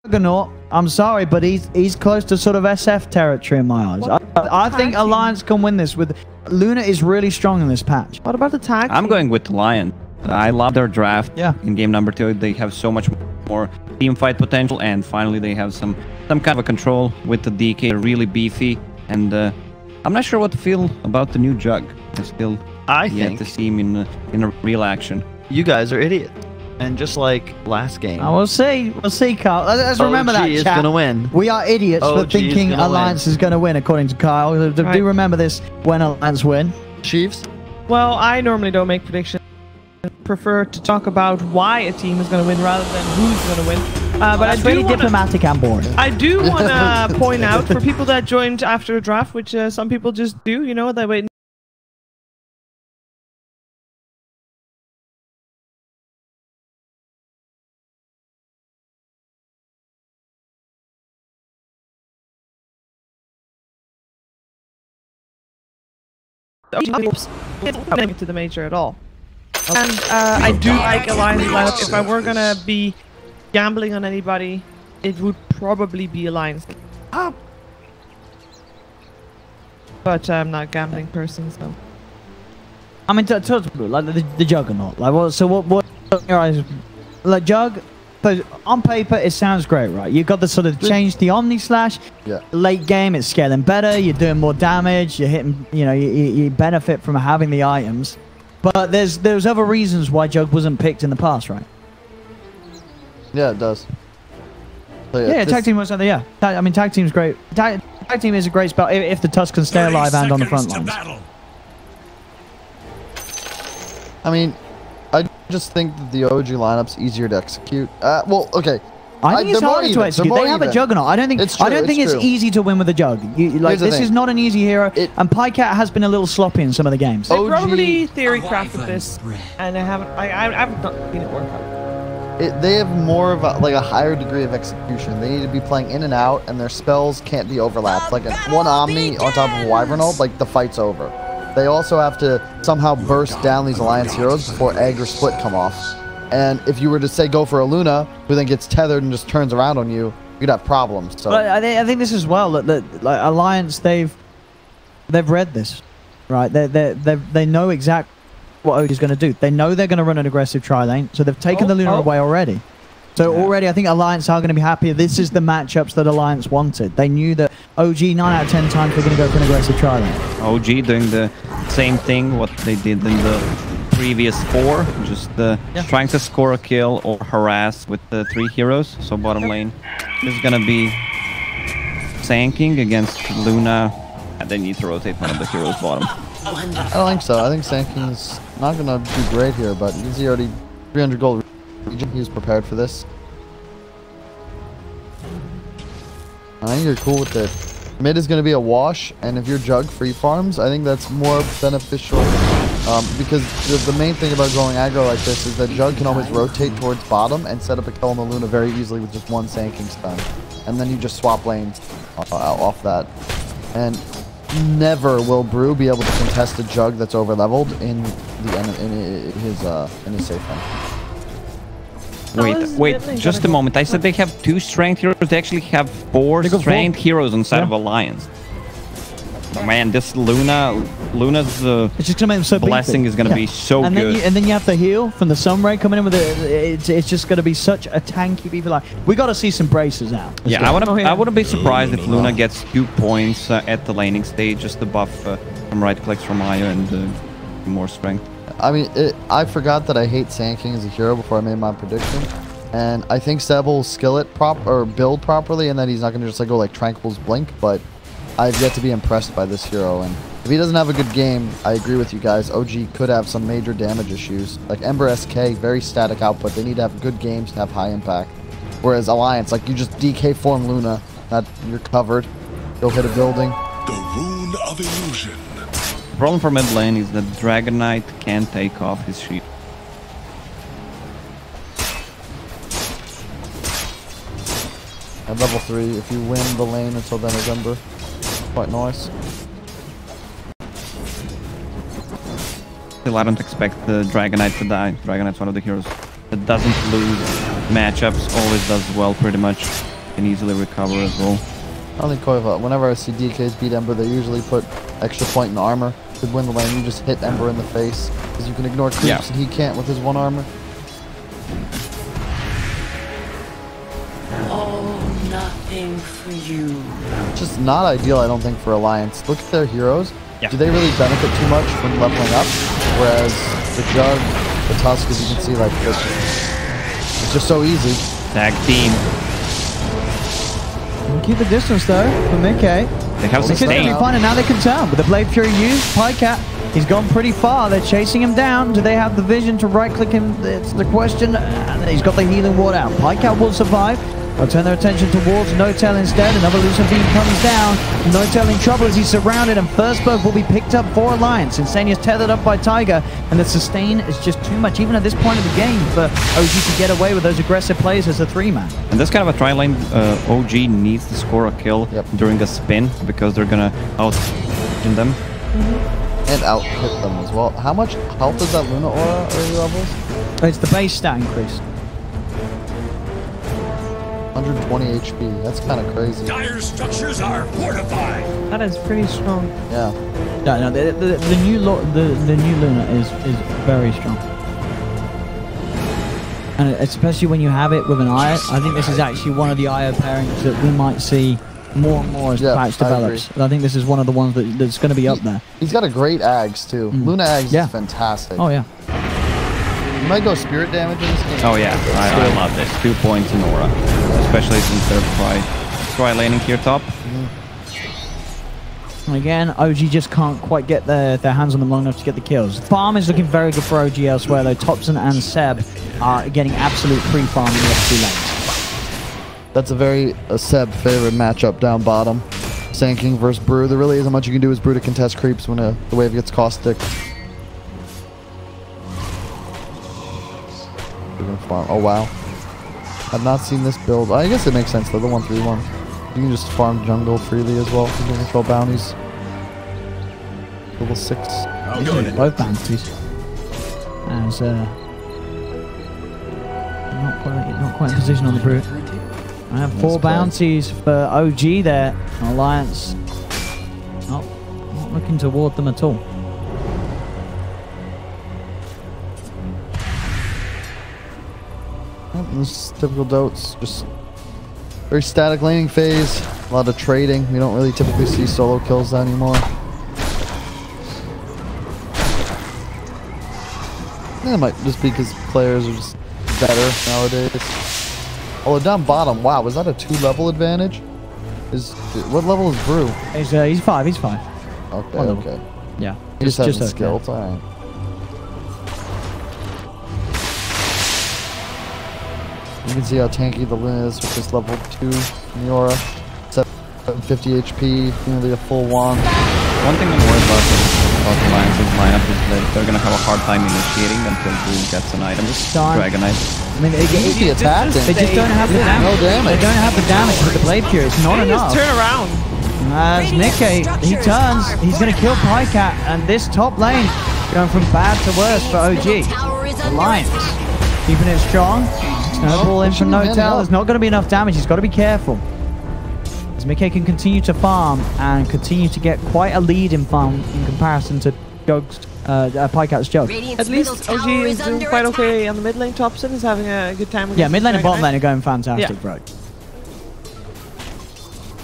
Juggernaut, I'm sorry, but he's close to sort of SF territory in my eyes. I think tag team? Alliance can win this. With Luna is really strong in this patch. What about the tag I'm team? going with Lion. I love their draft. Yeah. In game number 2, they have so much more team fight potential, and finally they have some kind of a control with the DK. They're really beefy, and I'm not sure what to feel about the new Jug. I still yet think to see him in a real action. you guys are idiots. And just like last game, We'll see. We'll see, Kyle. Let's remember OG that, is chat. going to win. We are idiots for OG is thinking gonna Alliance win. is going to win, according to Kyle. Do Right. remember this when Alliance win. Chiefs? Well, I normally don't make predictions. I prefer to talk about why a team is going to win rather than who's going to win. But That's really diplomatic and boring. I do want to point out for people that joined after the draft, which some people just do, you know, they wait. To the major at all. And I do like Alliance lineup. If I were gonna be gambling on anybody, it would probably be Alliance. But I'm not a gambling person, so. I mean, talk like the Juggernaut. Like, what in your eyes? Like Jug, but on paper it sounds great, right? You've got the sort of change the Omni Slash. Yeah. Late game, it's scaling better. You're doing more damage. You're hitting. You know, you benefit from having the items. But there's other reasons why Jug wasn't picked in the past, right? Yeah, it does. So, Yeah, this- tag team was something. Yeah, I mean, tag team's great. Tag team is a great spell if the Tusk can stay 30 alive and on the front seconds to lines. battle. I mean, I just think that the OG lineup's easier to execute. Well, okay. I think it's they're more harder to even. execute. They're They more have a even. Juggernaut. I don't think It's true, it's true. easy to win with a Jug. Like Here's the this thing. is not an easy hero, and Pycat has been a little sloppy in some of the games. They OG probably theory crafted this, and I haven't not seen it work out. They have more of a higher degree of execution. They need to be playing in and out, and their spells can't be overlapped. Like one Omni on top of a Wyvern ult, like the fight's over. They also have to somehow burst down these Alliance heroes before Egg or Split come off. And if you were to say go for a Luna, who then gets tethered and just turns around on you, you'd have problems. So But I think this as well. That like Alliance, they've read this, right? They know exactly what OG is going to do. They know they're going to run an aggressive tri lane, so they've taken the Luna away already. So already, I think Alliance are going to be happy. This is the matchups that Alliance wanted. They knew that OG 9 out of 10 times we're going to go for an aggressive try lane. OG doing the same thing what they did in the previous 4, just trying to score a kill or harass with the 3 heroes. So bottom lane is gonna be Sanking against Luna, and they need to rotate one of the heroes bottom. I don't think so. I think Sanking's not gonna do great here, but he's already 300 gold region. He was prepared for this. I think you're cool with it. Mid is going to be a wash, and if you're Jug free farms, I think that's more beneficial. Because the main thing about going aggro like this is that Jug can always rotate towards bottom and set up a kill on the Luna very easily with just one Sanking stun. And then you just swap lanes off that. And never will Brew be able to contest a Jug that's over leveled in his safe lane. Wait, just a moment. I said they have 2 strength heroes. They actually have 4 strength heroes inside of Alliance. Oh, man, this Luna's it's just gonna make them so blessing beefy. is gonna be so and good. And then you have the heal from the Sunray coming in with it. It's just gonna be such a tanky beefy line. We got to see some braces now. Yeah, I wouldn't be surprised if Luna gets 2 points at the laning stage just to buff some right clicks from Aya and more strength. I mean, I forgot that I hate Sanking as a hero before I made my prediction, and I think Seb will skill it build properly, and then he's not gonna just like go like Tranquil's Blink. But I've yet to be impressed by this hero, and if he doesn't have a good game, I agree with you guys. OG could have some major damage issues. Like Ember SK, very static output. They need to have good games to have high impact. Whereas Alliance, like you just DK form Luna, you're covered. Go hit a building. The Rune of Illusion. The problem for mid lane is that Dragon Knight can't take off his shield. At level 3, if you win the lane until then is Ember. Quite nice. Still, I don't expect the Dragon Knight to die. Dragon Knight's one of the heroes that doesn't lose matchups, always does well pretty much, can easily recover as well. I don't think whenever I see DKs beat Ember, they usually put extra point in armor to win the lane. You just hit Ember in the face because you can ignore creeps and he can't with his 1 armor. Nothing for you. Just not ideal, I don't think, for Alliance. Look at their heroes. Yeah. Do they really benefit too much from leveling up? Whereas the Jug, the Tusk, as you can see, like it's just so easy. Tag team. Keep the distance though from Mickey. They have sustain. Fine, and now they can tell with the Blade Fury used. Pycat, he's gone pretty far. They're chasing him down. Do they have the vision to right click him? It's the question. And he's got the healing ward out. Pycat will survive. They'll turn their attention towards No-Tail instead. Another Lucent Beam comes down. No-Tail in trouble as he's surrounded, and first blood will be picked up for Alliance. Insania's tethered up by Tiger, and the sustain is just too much, even at this point of the game, for OG to get away with those aggressive plays as a 3-man. And this kind of a tri lane, OG needs to score a kill during a spin because they're gonna out-in them. And out-hit them as well. How much health is that Luna Aura early levels? It's the base stat increase. 120 HP. That's kind of crazy. Dire structures are fortified. That is pretty strong. Yeah. No, the new Luna is very strong, and especially when you have it with an Io. I think this is actually one of the Io pairings that we might see more and more as the patch develops. I think this is one of the ones that's going to be up there. He's got a great Ags too. Luna Ags is fantastic. Oh yeah. You might go spirit damage in this game. Oh yeah, I love this. 2 points in aura, especially since they're try laning here top. And again, OG just can't quite get their hands on them long enough to get the kills. Farm is looking very good for OG elsewhere, though Thompson and Seb are getting absolute free farm in the other 2 lanes. That's a very Seb favorite matchup down bottom. Sanking versus Brew. There really isn't much you can do as Brew to contest creeps when the wave gets caustic. Oh wow. I've not seen this build. I guess it makes sense though, the 1-3-1. You can just farm jungle freely as well. You can control bounties. Level 6. Both bounties. As not quite in position on the Brute. I have 4 bounties for OG there. Alliance not looking toward them at all. This is typical Dotes, just very static laning phase. A lot of trading. We don't really typically see solo kills anymore. It might just be because players are just better nowadays. Although down bottom, wow, was that a 2-level advantage? What level is Brew? He's 5. He's 5. Okay, okay. Yeah. He just hasn't okay. skilled. All right. You can see how tanky the Luna is with this level 2 Miora. 750 HP, nearly a full wand. One thing I'm worried about the Lions' lineup is that they're going to have a hard time initiating until Blue gets an item. Dragonite. I mean, they just don't have the damage. No damage. They don't have the damage with the Blade Fury. It's not enough. Just turn around. As Mickey, he turns, he's going to kill Pycat, and this top lane going from bad to worse for OG. The Lions keeping it strong. Snowball in from No-Tail. There's not going to be enough damage. He's got to be careful. As Mickey can continue to farm and continue to get quite a lead in farm in comparison to Pycat's Jug. At least OG is doing quite okay on the mid lane. Thompson is having a good time. Yeah, mid lane and bottom lane are going fantastic, bro.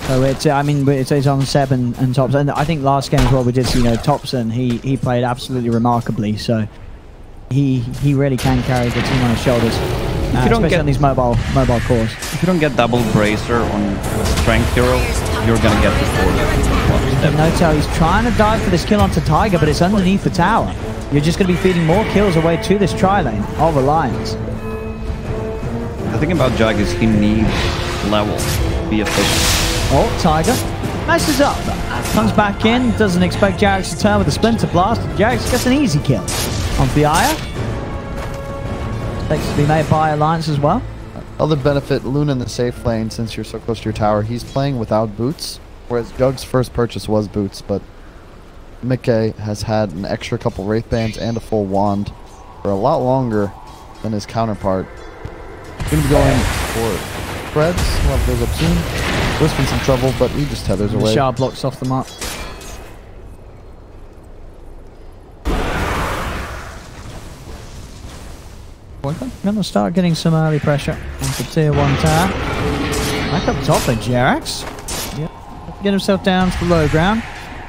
So it's, I mean, it's on Seb and Thompson. And I think last game as well we did see, Thompson, he played absolutely remarkably. So he really can carry the team on his shoulders. Especially on these mobile cores. If you don't get double bracer on a strength hero, you're gonna get the No-Tail, he's trying to dive for this kill onto Tiger, but it's underneath the tower. You're just gonna be feeding more kills away to this tri-lane of Alliance. The thing about Jug is he needs level to be efficient. Oh, Tiger messes up. Comes back in, doesn't expect Jax to turn with a Splinter Blast. Jax gets an easy kill on Fiaya. Expects to be made by Alliance as well. Other benefit, Luna in the safe lane, since you're so close to your tower, he's playing without boots, whereas Jug's first purchase was boots, but Mickey has had an extra couple Wraith Bands and a full wand for a lot longer than his counterpart. He's going to be going for Freds. We'll have those up soon. Wispen's in trouble, but he just tethers away. The shard blocks off the mark. Gonna start getting some early pressure onto tier 1 tower. Back up top of Jerax. Yep. Get himself down to the low ground.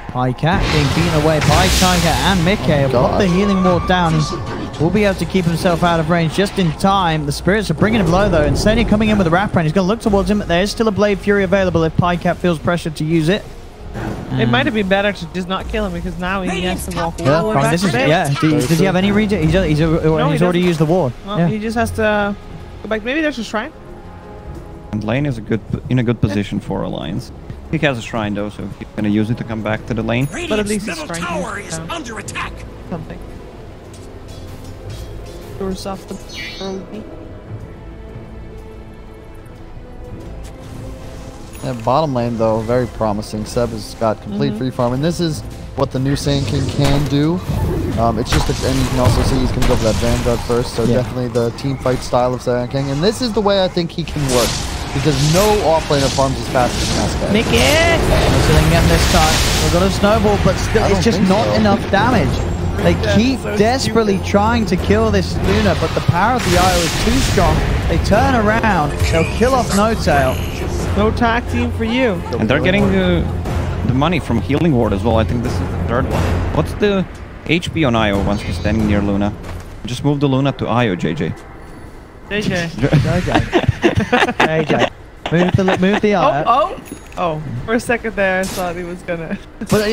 Pycat being beaten away by Tiger and Mickey. Put the healing ward down. Will be able to keep himself out of range just in time. The spirits are bringing him low though, and Senia coming in with a Wrath Brand. He's going to look towards him. There is still a Blade Fury available if Pycat feels pressured to use it. It might have been better to just not kill him because now he has to walk all the way back to base. Does he have any regen? He's already used the ward. Well, he just has to go back. Maybe there's a shrine. And lane is in a good position for Alliance. He has a shrine though, so he's gonna use it to come back to the lane. But at least his middle shrine tower is under attack. Something. Doors off the early. And bottom lane, though, very promising. Seb has got complete free farm, and this is what the new Saiyan King can do. It's just, and you can also see he's going to go for that Vanguard first, so definitely the team fight style of Saiyan King. And this is the way I think he can work, because no offlaner farms as fast as Mascot. Mickey! Missing him this time. We've got a snowball, but still, it's just not enough damage. They keep desperately trying to kill this Luna, but the power of the IO is too strong. They turn around, they'll kill off No-Tail. No tag team for you. And they're getting the money from Healing Ward as well. I think this is the third one. What's the HP on Io once he's standing near Luna? Just move the Luna to Io, JJ. JJ. JJ. Move the Io. Oh, for a second there I thought he was gonna. But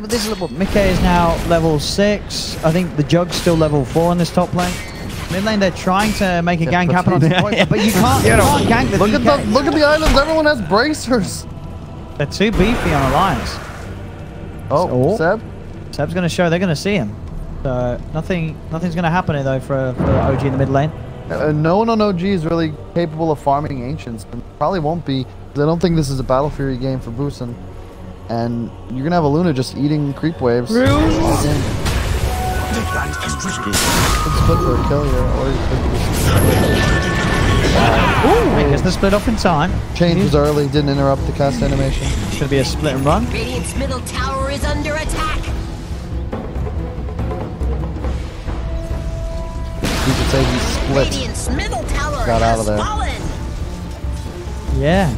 this is level. Mickey is now level 6. I think the Jug's still level 4 in this top lane. Mid lane, they're trying to make a gank happen on the point, but you can't gank the DK. Look at the islands, everyone has bracers. They're too beefy on Alliance. Oh, Seb? Seb's going to show, they're going to see him. So nothing's going to happen here though for OG in the mid lane. No one on OG is really capable of farming Ancients, and probably won't be, because I don't think this is a Battle Fury game for Boosin. And you're going to have a Luna just eating creep waves. Split for a kill here, or you could Gets the split off in time. Change was early, didn't interrupt the cast animation. Should be a split and run. Radiant's middle tower is under attack. You could say he split. Radiant's middle tower Got out of there. fallen. Yeah.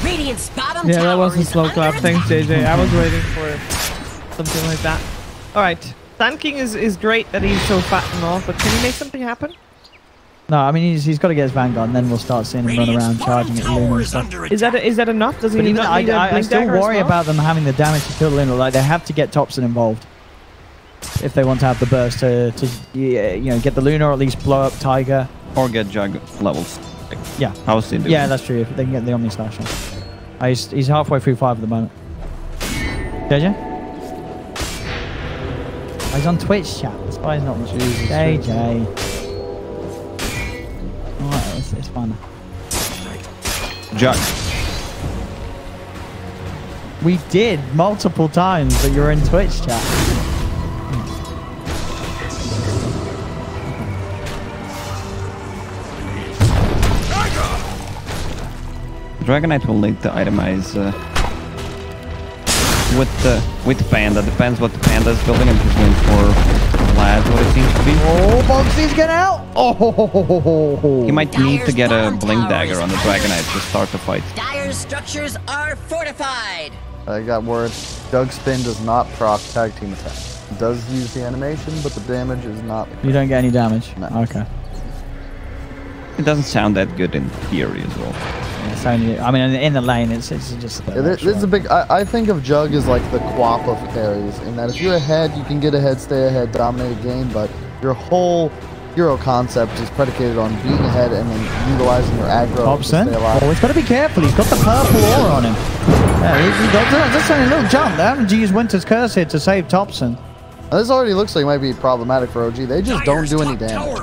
Radiant's bottom Yeah, that tower wasn't is slow under clap. attack. Thanks, JJ. I was waiting for something like that. All right. Sand King is great that he's so fat and all, but can he make something happen? No, I mean he's got to get his Vanguard, and then we'll start seeing him run around charging at Luna and stuff. Is that enough? Does he But even not need a I blink still dagger as worry well? about them having the damage to kill Luna. Like they have to get Thompson involved if they want to have the burst to get the Luna or at least blow up Tiger. Or get Jug levels. Yeah. How's he doing? Yeah, that's true. If they can get the Omni Slash on. He's halfway through 5 at the moment. JJ? Oh, he's on Twitch chat. That's why he's not much. JJ. Alright, it's fine. Jug. We did multiple times, but you're in Twitch chat. Dragonite will need to itemize with Panda. Depends what the Panda is building, and he's going for Vlad, what it seems to be. Oh, Bogsy's get out! Oh! He might need to get a Blink Dagger on the Dragonite to start the fight. Dire's structures are fortified. I got word. Jug Spin does not proc tag team attack. It does use the animation, but the damage is not. You don't get any damage? No. Okay. It doesn't sound that good in theory as well. It's only, I mean, in the lane, it's just. Yeah, this is a big. I think of Jug as like the Quap of carries, in that if you're ahead, you can get ahead, stay ahead, dominate a game, but your whole hero concept is predicated on being ahead and then utilizing your aggro to stay Thompson. alive. Oh, he's got to be careful. He's got the purple aura on him. Yeah, that's only a little jump. They haven't used Winter's Curse here to save Thompson. Now, this already looks like it might be problematic for OG. They just don't do any damage.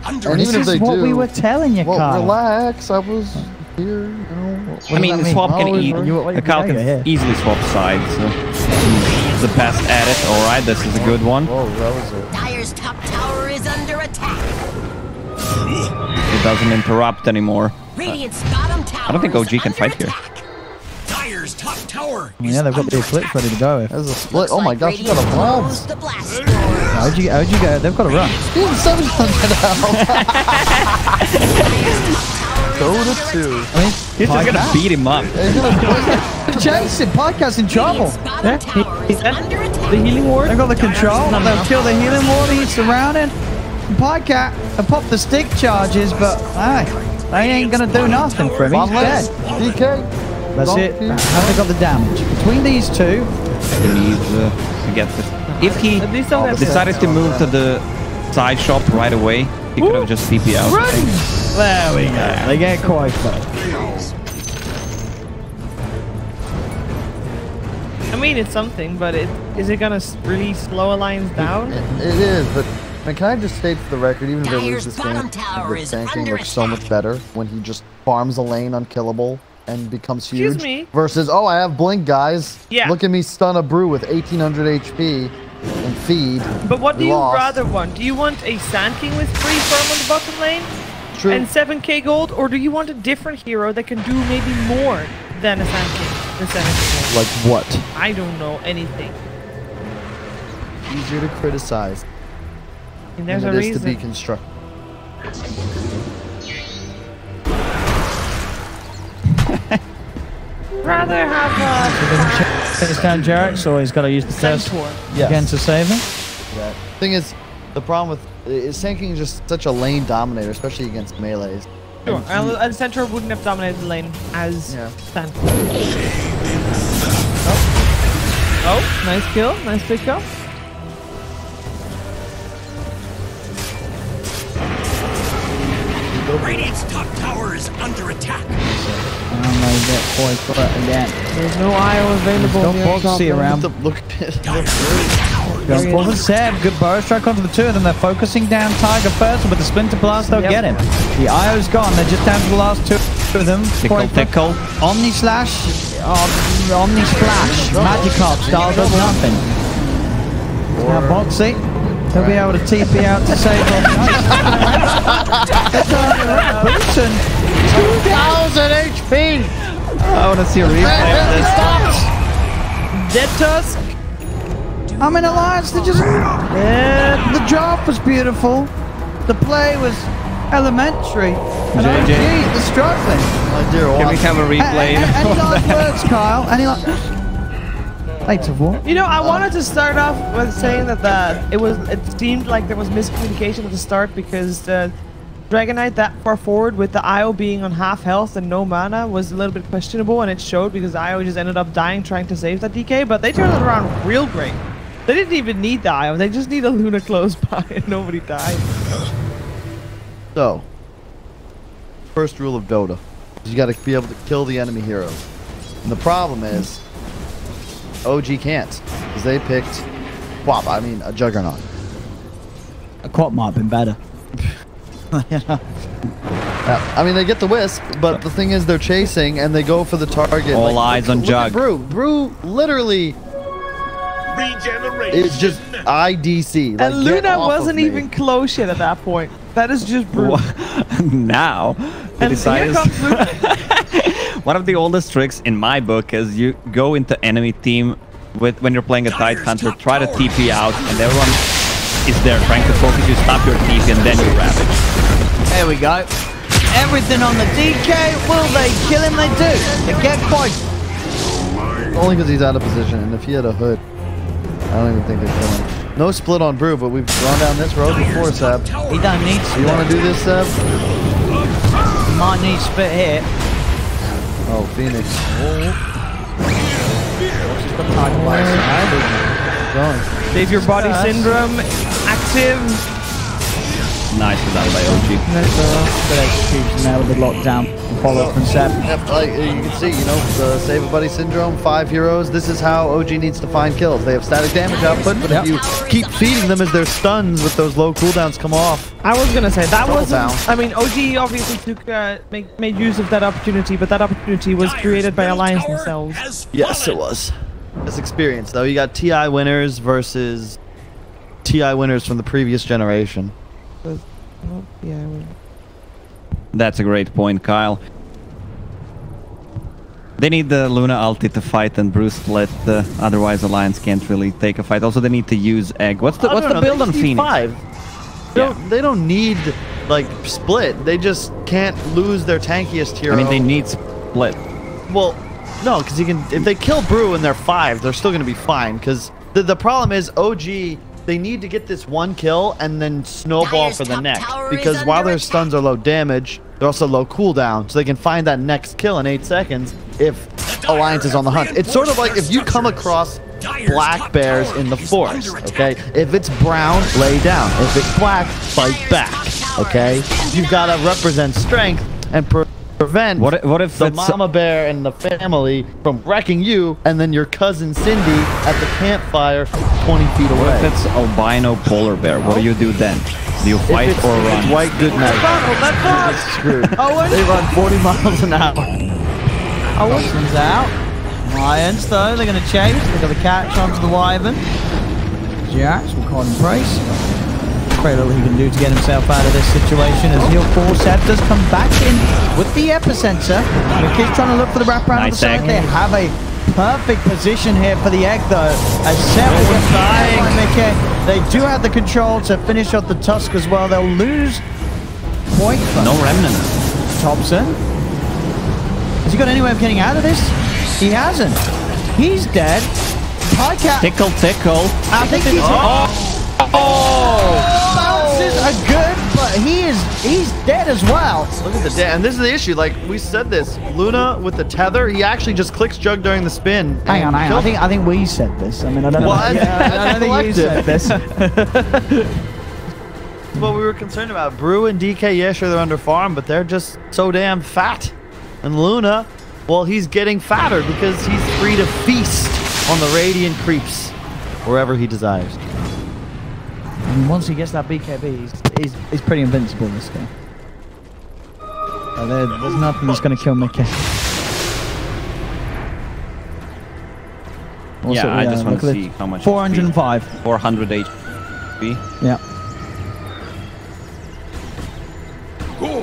And even This if is they what do, we were telling you, well, Kyle. relax. I was here, you know. I mean, Swap can Kyle here. can easily swap sides. So he's the best at it. All right, this is a good one. Whoa, that was it. Dire's top tower is under attack. It doesn't interrupt anymore. Radiant's bottom tower I don't think OG is can under fight here. attack. Dire's top tower. Yeah, they've got the Eclipse ready to go. If There's a split. Oh my Like gosh, you got a Radiant bomb. closed the blast door. how'd you go? They've got to run. Even 700 out. Dota 2. I mean, He's just gonna beat him up. He's gonna chase it. Podcast's in trouble. Radiant's bottom tower is under attack. The healing ward. They've got the control. They'll kill the healing ward. He's surrounded. Podcat will pop the stick charges, but hey, they ain't gonna do nothing for him. He's dead. DK. That's it. Have they got the damage? Between these two, He needs to get this. If he At least they'll have decided to move to the side shop right away, he could have just TP out. there we go. They get quite close. I mean, it's something, but is it gonna really slow Alliance down? It is, but I mean, can I just state for the record, even if they lose Dire's this bottom game, tower the is tanking under looks so much better when he just farms a lane unkillable and becomes huge. Excuse me? Versus, oh, I have blink, guys. Yeah. Look at me stun a brew with 1800 HP and feed. But what do you Lost. rather want? Do you want a Sand King with free farm on the bottom lane True. and 7k gold, or do you want a different hero that can do maybe more than a Sand King? The 7k gold? Like what? I don't know anything. Easier to criticize And there's than a it is to be reason. constructive. Rather have Finish down Jarrett, so he's got to use the curse Centaur. again to save him. That. Thing is, the problem with is tanking is just such a lane dominator, especially against melees. Sure, and Centaur wouldn't have dominated the lane as Yeah. Sand King. Oh, nice kill, nice pick up. Radiant's top tower is under attack. And they get quite caught again. There's no IO available. Don't near box top see lane. around. Look at it. Going for the Seb. Good burst strike onto the two of them. They're focusing down Tiger first, but the Splinter Blast, they'll get him. The IO's gone. They're just down to the last two of them. Tickle. Omni Slash. Omni Splash. Magikarp style does nothing. Now Boxy. He'll be able to TP out to save them. Boomson. 2,000 HP. I want to see a replay of this. Dead Tusk. I'm in Alliance. They just. Yeah, the drop was beautiful. The play was elementary. And JJ. OG, they're struggling. My dear, Can we have a replay? Any last words, Kyle? Any last... 8 of what? You know, I wanted to start off with saying that it seemed like there was miscommunication at the start because the Dragon Knight that far forward with the IO being on half health and no mana was a little bit questionable, and it showed because IO just ended up dying trying to save that DK, but they turned it around real great. They didn't even need the IO, they just need a Luna close by and nobody died. So, first rule of Dota is you got to be able to kill the enemy heroes. And the problem is, OG can't, because they picked a Juggernaut. A Quap might have been better. I mean, they get the Wisp, but the thing is they're chasing and they go for the target. All eyes on Jug. Brew. Brew literally is just IDC. Like, And Luna wasn't even close yet at that point. That is just brutal. Now, they And decided. here comes Luna. One of the oldest tricks in my book is you go into enemy team when you're playing a Tide Hunter, try to TP out, and everyone is there trying to focus you, stop your TP, and then you ravage. There we go. Everything on the DK. Will they kill him? They do. They get quite. Only because he's out of position, and if he had a hood, I don't even think they'd kill him. No split on Brew, but we've gone down this road before, Seb. He don't need split. You want to do this, Seb? He might need split here. Oh, Phoenix. Going. Save your body syndrome active. Nicely done by OG. Good execution there with the lockdown and follow up from Seb. Yep, like you can see, the Save a Buddy syndrome, 5 heroes. This is how OG needs to find kills. They have static damage output, but if you keep feeding them as their stuns with those low cooldowns come off. I was gonna say that Double wasn't. down. I mean, OG obviously took made use of that opportunity, but that opportunity was created by Alliance themselves. Yes, it was. This experience, though, you got TI winners versus TI winners from the previous generation. Yeah. That's a great point, Kyle. They need the Luna ulti to fight and Bruce split, otherwise Alliance can't really take a fight. Also, they need to use Egg. What's the build on Phoenix? 5. They don't need like split. They just can't lose their tankiest hero. I mean, they need split. Well, no, because if they kill Brew and they're 5, they're still gonna be fine. Because the problem is OG. They need to get this one kill and then snowball for the next. Because while their stuns are low damage, they're also low cooldown. So they can find that next kill in 8 seconds if Alliance is on the hunt. It's sort of like if you come across black bears in the forest, okay? If it's brown, lay down. If it's black, fight back, okay? You've got to represent strength and prevent what if the mama bear and the family from wrecking you, and then your cousin Cindy at the campfire 20 feet away. What if it's albino polar bear? What do you do then? Do you fight or run? It's white good night. It's screwed. They run 40 miles an hour. Owen's out. Lions, though, they're going to chase. They've got the catch onto the Wyvern. Jax will call him brace. Very little he can do to get himself out of this situation as he'll force Seb does come back in with the epicenter. Mickey's trying to look for the wraparound on the side. They have a perfect position here for the egg though. As Seb is dying, Mickey. They do have the control to finish off the Tusk as well. They'll lose point. No remnant. Thompson. Has he got any way of getting out of this? He hasn't. He's dead. Pycat. Tickle, tickle. I think he's bounces are good, but he's dead as well. Look at the dead, and this is the issue. Like we said, this Luna with the tether, he actually just clicks Jug during the spin. Hang on. I think we said this. I mean, I don't know. Well, I don't think you said this. What we were concerned about. Brew and DK, yeah, sure they're under farm, but they're just so damn fat. And Luna, well, he's getting fatter because he's free to feast on the Radiant creeps wherever he desires. And once he gets that BKB, he's pretty invincible this game. There's nothing that's going to kill Mickey. Also, I just want to see how much. 405. 400 HP. Yeah.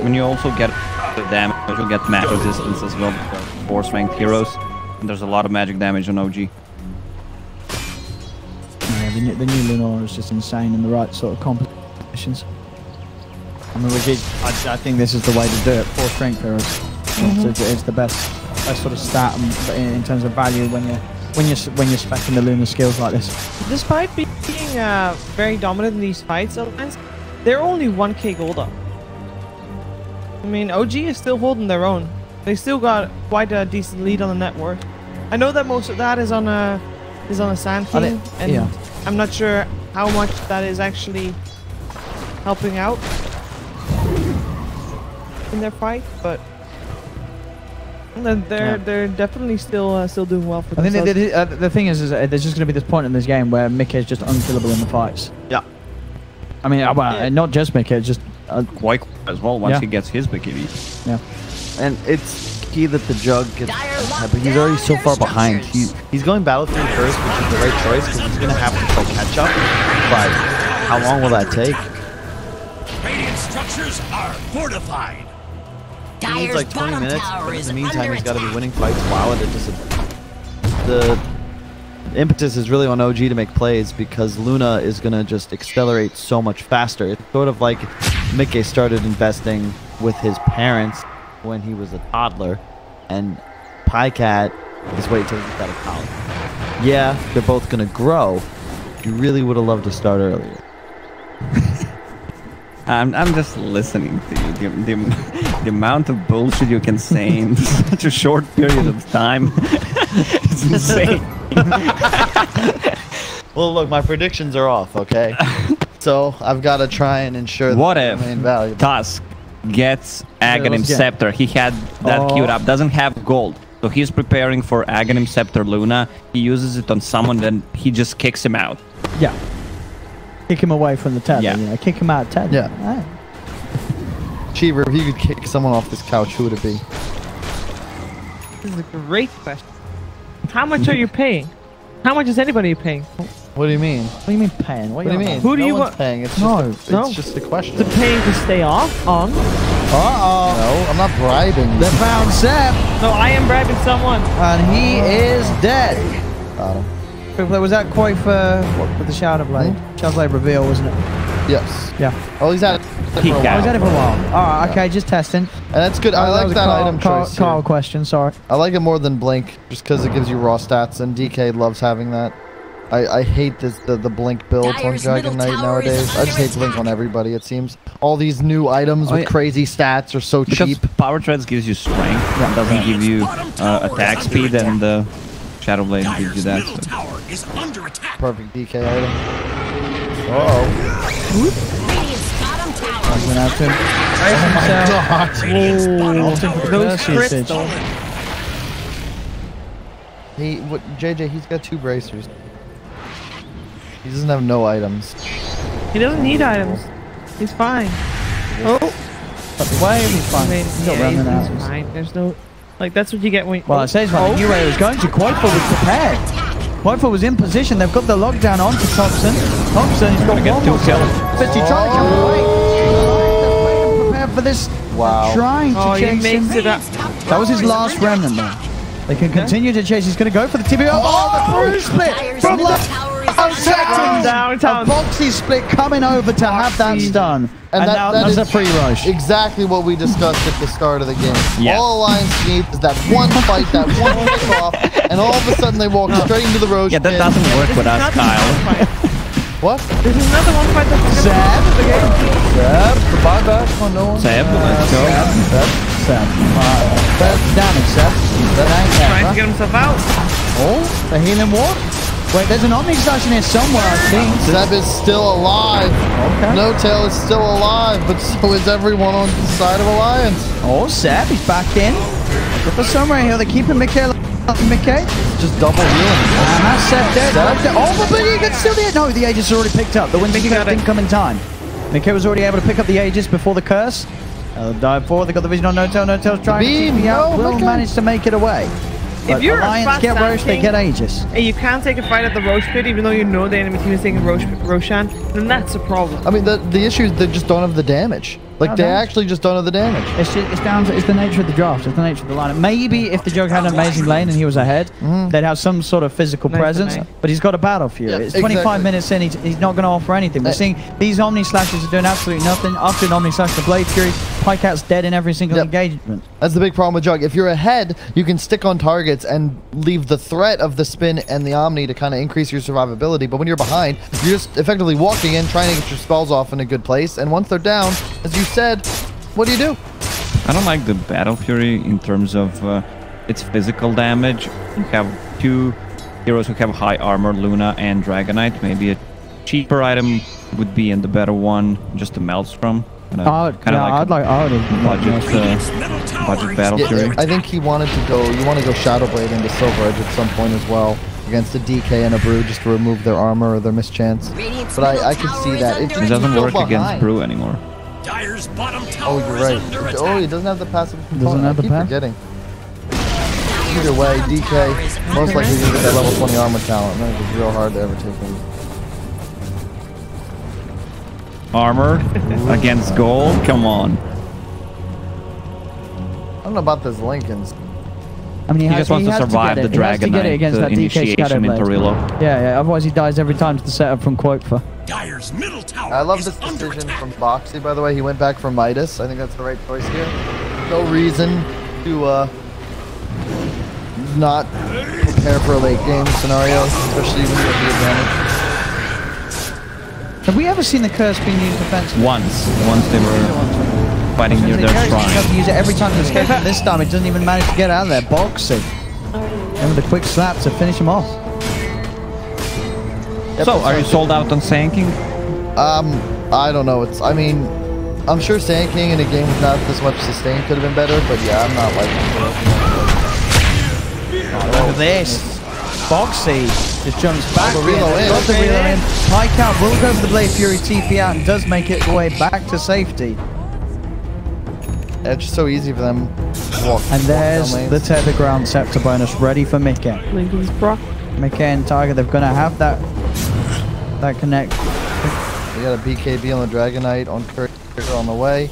When you also get the damage, you'll get magic resistance as well. 4 ranked heroes. And there's a lot of magic damage on OG. Yeah, the new Lenore is just insane in the right sort of competitions. mean, I think this is the way to do it. 4 strength heroes. It's the best sort of stat in terms of value when you're speccing the Luna skills like this. Despite being very dominant in these fights, sometimes they're only 1k gold up. I mean, OG is still holding their own. They still got quite a decent lead on the net worth. I know that most of that is on a Sand King, and yeah. I'm not sure how much that is actually helping out in their fight, but they're definitely still doing well for themselves. I think the thing is there's just going to be this point in this game where Mickey is just unkillable in the fights. Yeah. I mean, well, not just Mickey, it's just Quite as well once he gets his BKB. Yeah. And it's key that the Jug gets, but he's already so far behind. He's going Battlefield first, which is the right choice because he's going to have to play catch up. But how long will that take? Radiant structures are fortified. He needs Dire's like 20 bottom minutes, tower but in is the meantime, under he's got to be attack. winning fights while it just the impetus is really on OG to make plays because Luna is going to just accelerate so much faster. It's sort of like Mickey started investing with his parents when he was a toddler, and Pycat is waiting till he's out of college. Yeah, they're both going to grow. You really would have loved to start earlier. I'm just listening to you. The amount of bullshit you can say in such a short period of time. It's insane. Well, look, my predictions are off, okay? So I've got to try and ensure What that if they remain valuable. Tusk gets Aghanim let's get- Scepter? He had that queued up, doesn't have gold. So he's preparing for Aghanim Scepter Luna. He uses it on someone, then he just kicks him out. Yeah. Kick him away from the tether, Yeah. you know, kick him out of tether. Yeah. Right. Cheever, if you could kick someone off this couch, who would it be? This is a great question. How much are you paying? How much is anybody paying? What do you mean? What do you mean paying? What do you mean? Who do no you one's want- paying. It's No, just no. it's just a question. To paying to stay off on? Uh-oh. No, I'm not bribing. They found Seb, No, I am bribing someone. and he is dead. Got him. Was that quite for what, with the Shadow Blade? Shadow Blade reveal, wasn't it? Yes. Yeah. Oh, he's at it for He a got while. I was at it for a while. All right, okay, just testing. And that's good. I like was a that Carl- item Carl, choice. Carl here. question, sorry. I like it more than Blink, just because it gives you raw stats, and DK loves having that. I hate the Blink build on Dire's Dragon middle Knight tower is nowadays. I just hate Blink on everybody, it seems. All these new items with yeah. crazy stats are so Because cheap. Power Treads gives you strength, it doesn't give you attack speed, and the Shadow Blade gives you Dire's that. middle So. tower is under attack. Perfect DK item. Uh-oh. Radiant's bottom tower is Went out to him. Radiant's bottom tower Those is crits, under though. attack. JJ, he's got 2 bracers. He doesn't have no items. He doesn't need items. He's fine. Oh, Why he's fine? I mean, He's got yeah, remnant he's items. fine. There's no, like, that's what you get when. Well, it says when the new way was going to. Qualifier was prepared. Qualifier was in position. They've got the lockdown onto Thompson. Thompson, he's got Gonna get one 2 more kills. But he's trying to come away. They're prepared for this. Wow. Trying to Oh, he chase him. makes it up. That was his last remnant though. They can continue to chase. He's going to go for the TBO. Oh, the bruise split Dire's from middle the tower is Oh, under Downtown. A boxy split coming over to have that stun. And that- now that that's is a free rush. Exactly what we discussed at the start of the game. Yeah. All Alliance need is that one fight, that one kickoff, and all of a sudden they walk straight into the roach Yeah, that pit. doesn't work with us, Not the Kyle. one fight. What? This is another one fight that's Seb, Seb, the bugger. Come on, no one. Seb, let's go. Seb. That's damage, Seb. That ain't trying to ever. get himself out. Oh, the healing ward. Wait, there's an Omni Slash in here somewhere, I think. Seb is still alive. Okay. No Tail is still alive, but so is everyone on the side of Alliance. Oh, Seb, he's back in. Look for somewhere here. They're keeping Mickey. Mickey. Just double healing. And that's Seb dead. Oh, but he can still do it. No, the Aegis is already picked up. The Winter Mickey Curse got it. didn't come in time. Mickey was already able to pick up the Aegis before the curse. Dive forward. They got the vision on No Tail. No Tail's trying to Beam, keep me out. no, Will Mickey. manage to make it away. But you're a Alliance fast get Sand Roche, they King, get Aegis. and you can't take a fight at the Roche pit, even though you know the enemy team is taking Roshan, then that's a problem. I mean, the issue is they just don't have the damage. Like, they actually just don't know the damage. It's down to, it's the nature of the draft. It's the nature of the lineup. Maybe if the Jug had an amazing lane and he was ahead, they'd have some sort of physical presence. But he's got a battle fury. Yeah, It's 25 exactly. minutes in. He's not going to offer anything. We're seeing these Omni Slashes are doing absolutely nothing. After an Omni Slash, the Blade Fury, Pycat's dead in every single engagement. That's the big problem with Jug. If you're ahead, you can stick on targets and leave the threat of the spin and the Omni to kind of increase your survivability. But when you're behind, you're just effectively walking in, trying to get your spells off in a good place. And once they're down, as you said, what do you do? I don't like the Battle Fury in terms of its physical damage. You have two heroes who have high armor, Luna and Dragonite. Maybe a cheaper item would be in the better one, just a Maelstrom. I would have budget Battle Fury. I think he wanted to go. You want to go Shadow Blade into Silver Edge at some point as well against a DK and a Brew just to remove their armor or their mischance. But I can see that It doesn't work against Brew anymore. Dyer's bottom tower Oh, you're is under right. attack. Oh, he doesn't have the passive component. Doesn't have the I keep pass? forgetting. Either way, DK most likely going to get that level 20 armor talent. Man, it's real hard to ever take him. Armor against gold? Come on. I don't know about this Lincolns. I mean, He just wants to survive the Dragonite, the initiation into Rilo. Yeah, otherwise he dies every time to the setup from Qualifier. Dyer's middle tower I love is this under decision attack. from Boxy, by the way. He went back for Midas. I think that's the right choice here. No reason to not prepare for a late game scenario, especially when you have the advantage. Have we ever seen the curse being used defensively? Once they were fighting near their He shrine. doesn't use it every time to escape, and this time it doesn't even manage to get out of there. Boxy. And with a quick slap to finish him off. So, are you sold out on Sanking? I don't know. I mean, I'm sure Sand King in a game with not this much sustain could have been better, but yeah, I'm not liking it. Look at this. Boxy just jumps back. the reload in. Got the reload in. Pike out will go for the Blade Fury TP out and does make its way back to safety. It's just so easy for them to walk. And there's down lanes. the Tether Ground Scepter bonus ready for Mikke. Lincoln's Brock. Mikke and Tiger, they're going to have that connect. They got a BKB on the Dragonite on Courier on the way.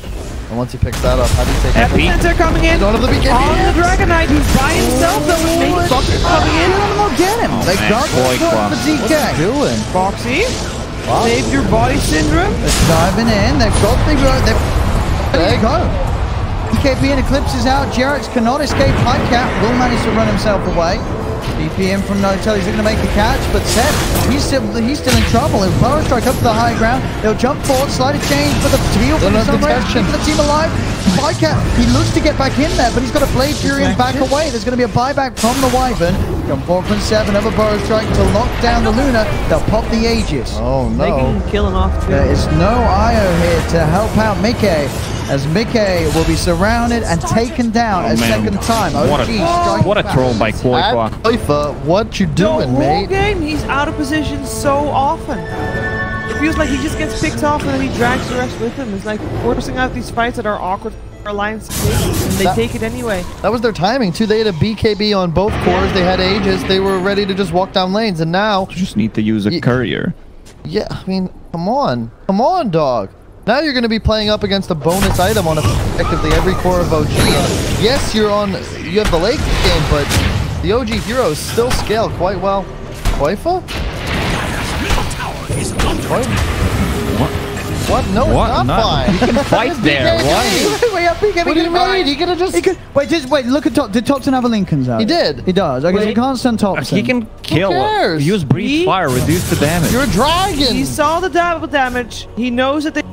And once he picks that up, how do you take it? Epicenter coming in. They don't have the BKB. On the Dragonite, he's by himself though with Nate Bucket coming in. They'll get him. Oh, They man. got Boy, the Quack. for DK. Doing? Boxy, save your body syndrome. They're diving in. They've got the there you go. BKB and Eclipse is out. Jerax cannot escape. Pycat will manage to run himself away. DP in from Notel. He's going to make a catch, but Seth, he's still in trouble. He'll power strike up to the high ground. They'll jump forward, slight of change for the heal from the Sunray. Keep the team alive. Pycat, he looks to get back in there, but he's got a Blade Fury and back away. There's going to be a buyback from the Wyvern. Jump forward from 7 of a Burrow Strike to lock down the Luna. They'll pop the Aegis. Oh Making no. killing off too. There is no IO here to help out Mikke, as Mikke will be surrounded and taken down a second time. What OG a striking troll by Qualifier. Alpha, what you The doing, whole mate? game, he's out of position so often. It feels like he just gets picked off and then he drags the rest with him. It's like forcing out these fights that are awkward for Alliance to take, and they take it anyway. That was their timing too. They had a BKB on both cores. They had Aegis. They were ready to just walk down lanes. And now, You just need to use a courier. yeah, I mean, come on, dog. Now you're going to be playing up against a bonus item on effectively every core of OG. And yes, you have the late game, but the OG heroes still scale quite well. Koifa? Dyer's middle tower is under attack. What? No, What? it's not No. fine. He can fight there. Why? Wait, BKB What do you mean? He could have just... Wait, look at Top. Did Thompson have a Lincoln's out? He did. He does. Okay, so Wait. you can't stun Thompson. He can kill. cares? Use Breathe Fire, reduce the damage. You're a dragon. He saw the double damage. He knows that they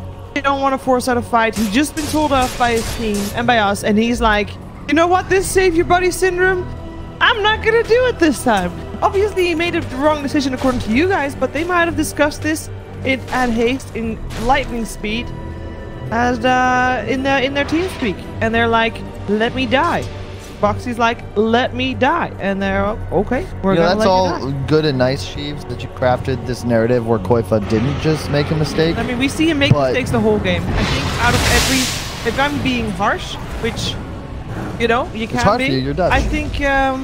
don't want to force out a fight. He's just been told off by his team and by us, and he's like, you know what? This save your buddy syndrome, I'm not gonna do it this time. Obviously, he made a wrong decision according to you guys, but they might have discussed this at haste, in lightning speed, as in their team speak, and they're like, "Let me die." Boxy's like, "Let me die," and they're okay. We're gonna that's let all you die. good and nice, Sheaves, that you crafted this narrative where Koifa didn't just make a mistake. I mean, we see him make But- mistakes the whole game. I think out of every, if I'm being harsh, which, you know, you It's can hard be. for you, you're Dutch. I think, yeah.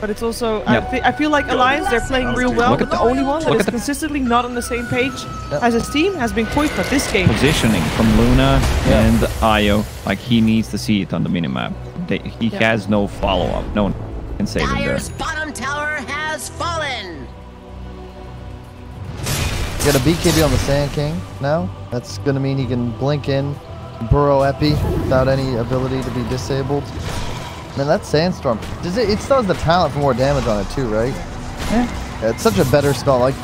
but it's also I feel like Alliance, they're playing real well, but the only one that is consistently not on the same page as his team has been Qualifier this game. Positioning from Luna and Io, like he needs to see it on the minimap. He has no follow-up. No one can save him there. Dire's bottom tower has fallen. Got a BKB on the Sand King now. That's going to mean he can blink in, burrow Epi without any ability to be disabled. Man, that Sandstorm, it still has the talent for more damage on it too, right? Yeah. It's such a better spell. Like,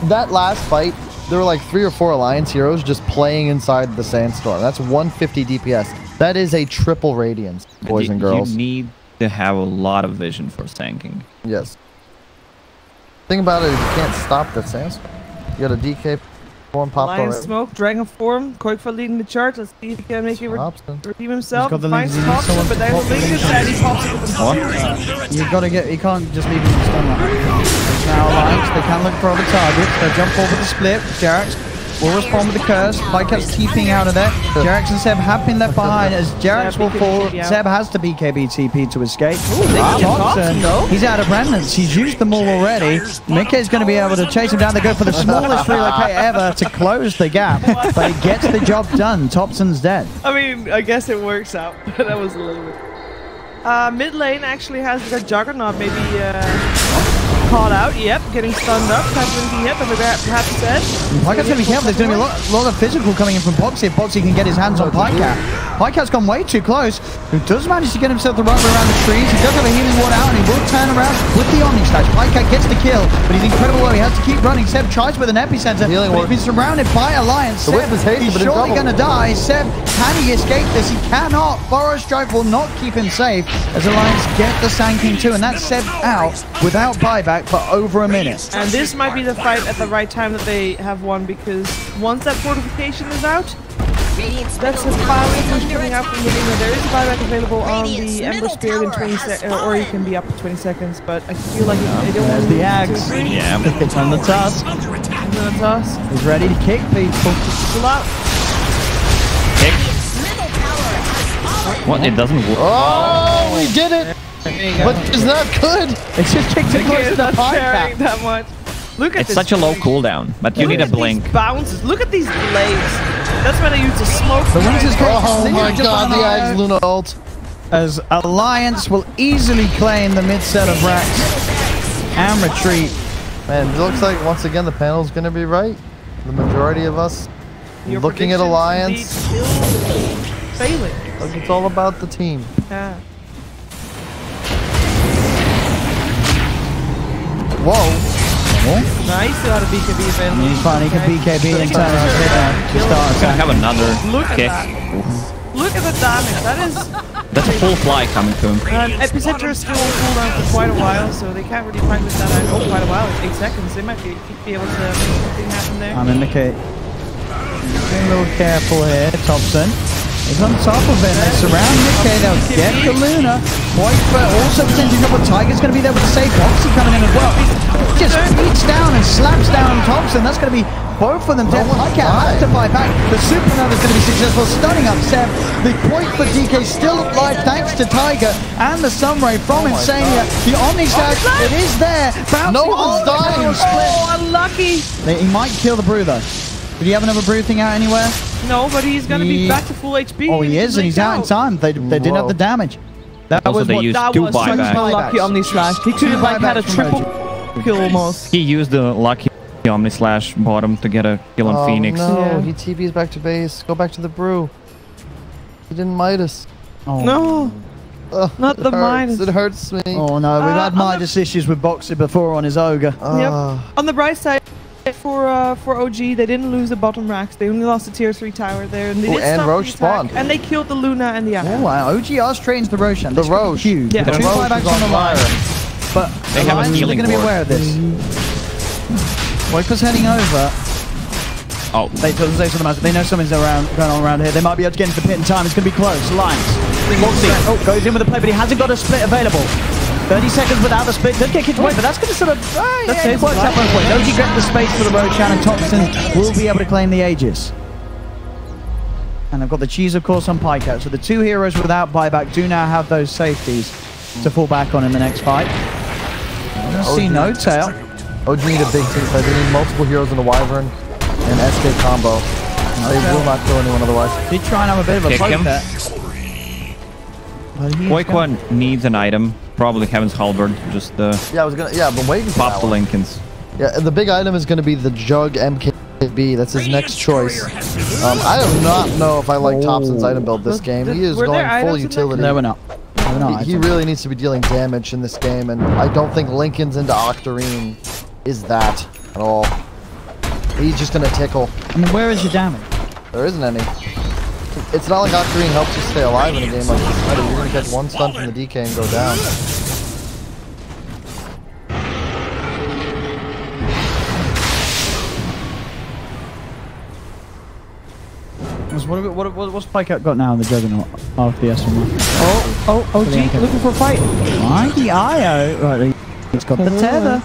that last fight, there were like 3 or 4 Alliance heroes just playing inside the Sandstorm. That's 150 DPS. That is a triple Radiance, boys and girls. You need to have a lot of vision for Sanking. Yes. Thing about it is you can't stop that Sandstorm. You got a DK form popped Lion already. Smoke, Dragon Form, Qualifier leading the charge. Let's see if he can make it redeem himself. He's got the Finds Lincoln, Thompson, but there's Lincoln and he pops it with the stun. You gotta get. You can't just leave him in stun like that. Now Alliance, they can look for other targets. They'll jump forward with the split. Jerax will respond with the curse. Pykat's TPing out of there. Jerax and Seb have been left behind as Jerax will fall. Seb has to BKB TP to escape. Thompson, he's out of remnants. He's used them all already. Mickey's going to be able to chase him down. They go for the smallest relocate ever to close the gap, but he gets the job done. Thompson's dead. I mean, I guess it works out, but that was a little bit. Mid lane actually has the Juggernaut maybe caught out. Yep, getting stunned up. Hasn't hit, but perhaps said. Pykat's going to be careful. There's going to be a lot of physical coming in from Boxy if Boxy can get his hands on Pykat. Pykat's gone way too close. He does manage to get himself to run around the trees. He does have a healing ward out and he will turn around with the Omni Slash. Pykat gets the kill, but he's incredible low. He has to keep running. Seb tries with an epicenter. He's been surrounded by Alliance. Seb, he's surely going to die. Seb, can he escape this? He cannot. Burrow Strike will not keep him safe as Alliance get the Sand King too, and that's Seb out without buyback for over a minute. And this might be the fight at the right time that they have won, because once that fortification is out, that's the filing who's coming out from the Luna. There is a buyback available on the Ember Spirit in 20 seconds, or you can be up to 20 seconds, but I feel like they don't want to the axe. Yeah, It's on the tusk. He's ready to kick people. Pull out. kick. What? It doesn't work. Oh, we did it! But it's not good. It's just kicked it close to the Carrying Pykat. that much. Look at It's this. such a low cooldown, but you need a blink. These bounces. Look at these blades. That's when I use the smoke. The Winter's Oh my god, the Axe Luna ult. As Alliance will easily claim the mid set of racks and retreat. Man, it looks like once again the panel's gonna be right. The majority of us Your looking at predictions Alliance. indeed still failing. Like it's all about the team. Yeah. Whoa. Nice. A lot of BKB available. He's fine, he can BKB and turn his head down to start Gonna have another Look at kick. that. Look at the damage. That is. That's a full fly coming to him. Epicenter is still on cooldown for quite a while, so they can't really fight with that. Oh, quite a while. 8 seconds. They might be able to make something happen there. I'm in the kit. Being a little careful here, Thompson. He's on top of it. They surround Nikkei. They'll get the Luna. Qualifier also potentially double. Tiger's going to be there with the safe. Boxy coming in as well. Just beats down and slaps down Thompson. That's going to be both of them dead. Pykat has to buy back. The Supernova's going to be successful, stunning up Seb. The point for DK still alive thanks to Tiger and the Sunray from Insania. The Omni Slash, it is there. No one's dying. Oh, unlucky. He might kill the Brew though. Did he have another Brew thing out anywhere? No, but he's going to be back to full HP. Oh, he is, and he's out in time. They didn't have the damage. That Also, was they what used That 2 was such buybacks. a lucky Omni Slash. He could have like had a triple kill almost. He used the lucky Omni Slash bottom to get a kill on Phoenix. No, Yeah. he TP's back to base. Go back to the brew. He didn't Midas. Oh. No. Ugh, Not it the hurts. Midas. It hurts me. Oh no, we've had on Midas issues with Boxer before on his Ogre. Yep. On the bright side, for OG, they didn't lose the bottom racks. They only lost the tier 3 tower there, and they did and stop Roche the attack, spawned. and they killed the Luna and the Oh Anna. wow, OGR straightens the Roshan. The Roche. Huge. Yeah. The The 2 Roche buybacks is on the on line. fire. But They have a Alliance are healing going to be ward. aware of this. Wiper's heading over. Oh, They know something's going on around here. They might be able to get into the pit in time. It's going to be close. Alliance. Oh, goes in with the play, but he hasn't got a split available. 30 seconds without the split. Does get kicked away, but that's going to sort of... it works out both ways. OG gets the space for the Roshan, and Thompson will be able to claim the Aegis. And I've got the cheese, of course, on Pykat. So the 2 heroes without buyback do now have those safeties to fall back on in the next fight. see no tail. OG need a big team fight. They need multiple heroes in the Wyvern and SK combo. They will not kill anyone otherwise. Did try and have a bit of a Kick poke him. there. Quick one needs an item. Probably Heaven's Halberd. Just Yeah, I've been waiting for pop that the one. Lincolns. Yeah, the big item is going to be the Jug MKB. That's his next choice. I do not know if I like Thompson's item build this game. He is Were there going full items in there? utility. No, we're not. We're not. He really needs to be dealing damage in this game, and I don't think Lincoln's into Octarine is that at all. He's just going to tickle. I mean, where is your damage? There isn't any. It's not like Octarine helps you stay alive in a game like this. You're going to catch one stun from the DK and go down. What's Pikeout got now in the Juggernaut after the S1? OG looking for a fight. Mighty IO. Right, he's got the tether.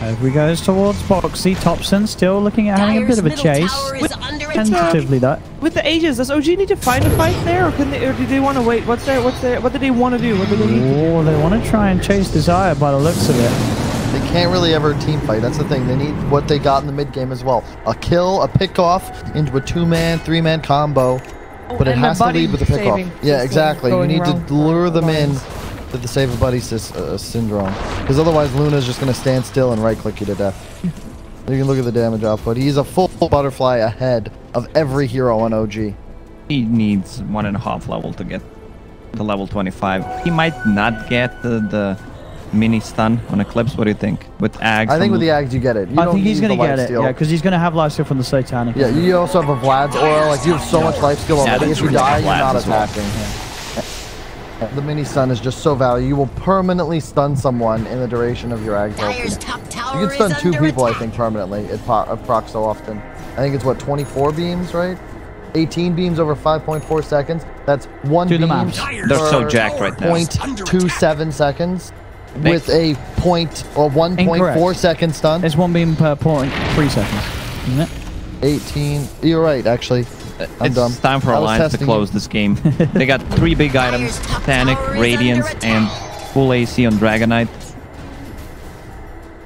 Over he goes towards Boxy. Thompson still looking at having a bit of a chase. Tentatively, though. With the Aegis, does OG need to find a fight there, or do they want to wait? What do they want to do? What do they need? Oh, they want to try and chase Desire by the looks of it. They can't really ever team fight. That's the thing. They need what they got in the mid game as well. A kill, a pick off into a 2-man, 3-man combo. But it and has to lead with a pick off. saving Yeah, system exactly. You going need to around lure them in lines. to the save a buddy syndrome. Because otherwise Luna's just going to stand still and right click you to death. You can look at the damage output. He's a full butterfly ahead of every hero on OG. He needs 1.5 level to get to level 25. He might not get the mini stun on Eclipse. What do you think? With Ags? I think with the Ags you get it. You I don't think he's need going the to get it. lifesteal. Yeah, because he's going to have lifesteal from the Satanic. Yeah, you also have a Vlad's aura. Like, you have so much life skill already. that's If you really die, you're Vlad's not as well. attacking. The mini stun is just so valuable. You will permanently stun someone in the duration of your Ag Dire's ultimate. top tower You can stun is 2 under people, I attack. think, permanently. It procs so often. I think it's, what, 24 beams, right? 18 beams over 5.4 seconds. That's 1 Do the beam maths. They're so jacked right now. 0.27 seconds with a 1.4 Incorrect. second stun. It's 1 beam per point, 3 seconds, isn't it? 18. You're right, actually. I'm It's dumb. time for I was Alliance to testing close you. this game. They got 3 big items: Titanic, Radiance, and full AC on Dragonite.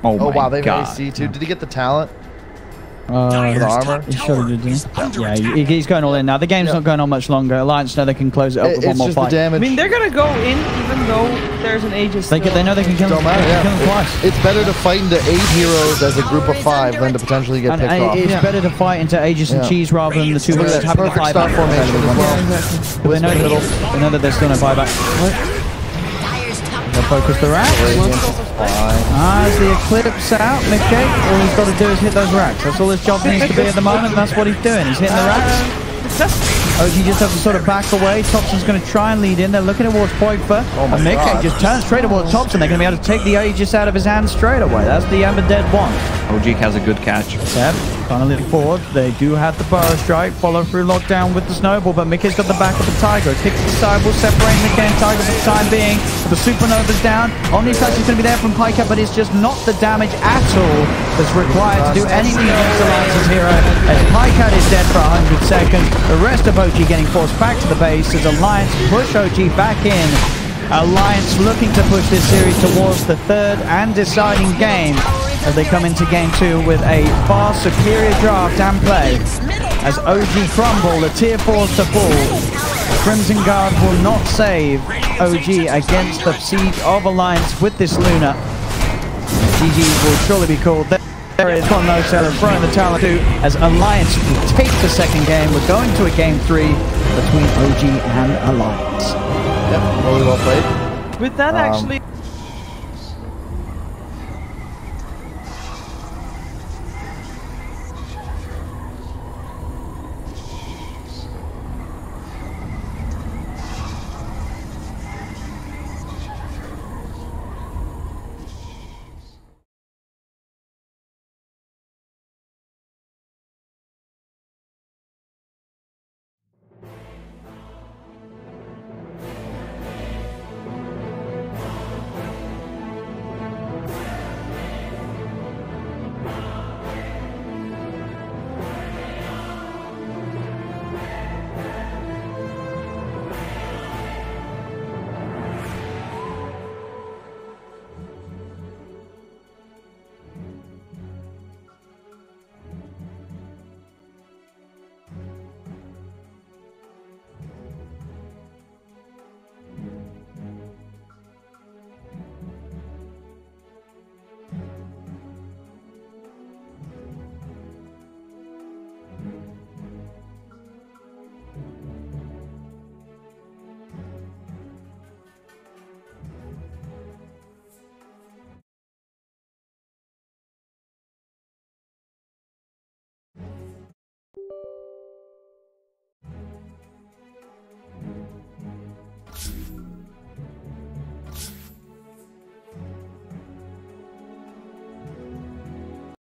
Oh Oh my wow, they have god. AC too. Did he get the talent for the Dire's armor? top He should have, tower didn't is he? under Yeah, attack. he's going all in now. The game's Yeah. not going on much longer. Alliance know they can close it up with one It's more just the fight. I damage. mean, they're gonna go in even though there's an Aegis. They know they can kill him, Don't matter, kill him yeah. twice. It's better to fight into 8 heroes as a group of 5 than to potentially get And picked off. it's better to fight into Aegis and Yeah. Cheese rather than the 2 Look heroes at that having the perfect buyback. star formation as well. But they know, Middle. they know that there's still no buyback. Dire's top They'll focus the rack. As the Eclipse out, Mickey, all he's got to do is hit those racks. That's all his job needs to be at the moment, and that's what he's doing. He's hitting the racks. OG just has to sort of back away. Thompson's going to try and lead in. They're looking towards Poigfer. Oh my and Mickey God. just turns straight towards Thompson. They're going to be able to take the Aegis out of his hand straight away. That's the Ember Dead 1. OG has a good catch. Seb, trying to lead forward. They do have the Burrow Strike. Follow through lockdown with the Snowball, but Mickey's got the back of the Tiger. Kicks the side, will separate Mickey and Tiger for the time being. The Supernova's down. Omni Touch is going to be there from Pika, but it's just not the damage at all that's required to do anything against Alliance's hero. As Pika is dead for 100 seconds. The rest of OG getting forced back to the base as Alliance push OG back in. Alliance looking to push this series towards the 3rd and deciding game as they come into game 2 with a far superior draft and play. As OG crumble, the tier 4s to fall. Crimson Guard will not save OG against the siege of Alliance with this Luna. GG's will surely be called. There is one no seller throwing the talent too as Alliance will take the 2nd game. We're going to a game 3 between OG and Alliance. Yep, really well played. With that, actually,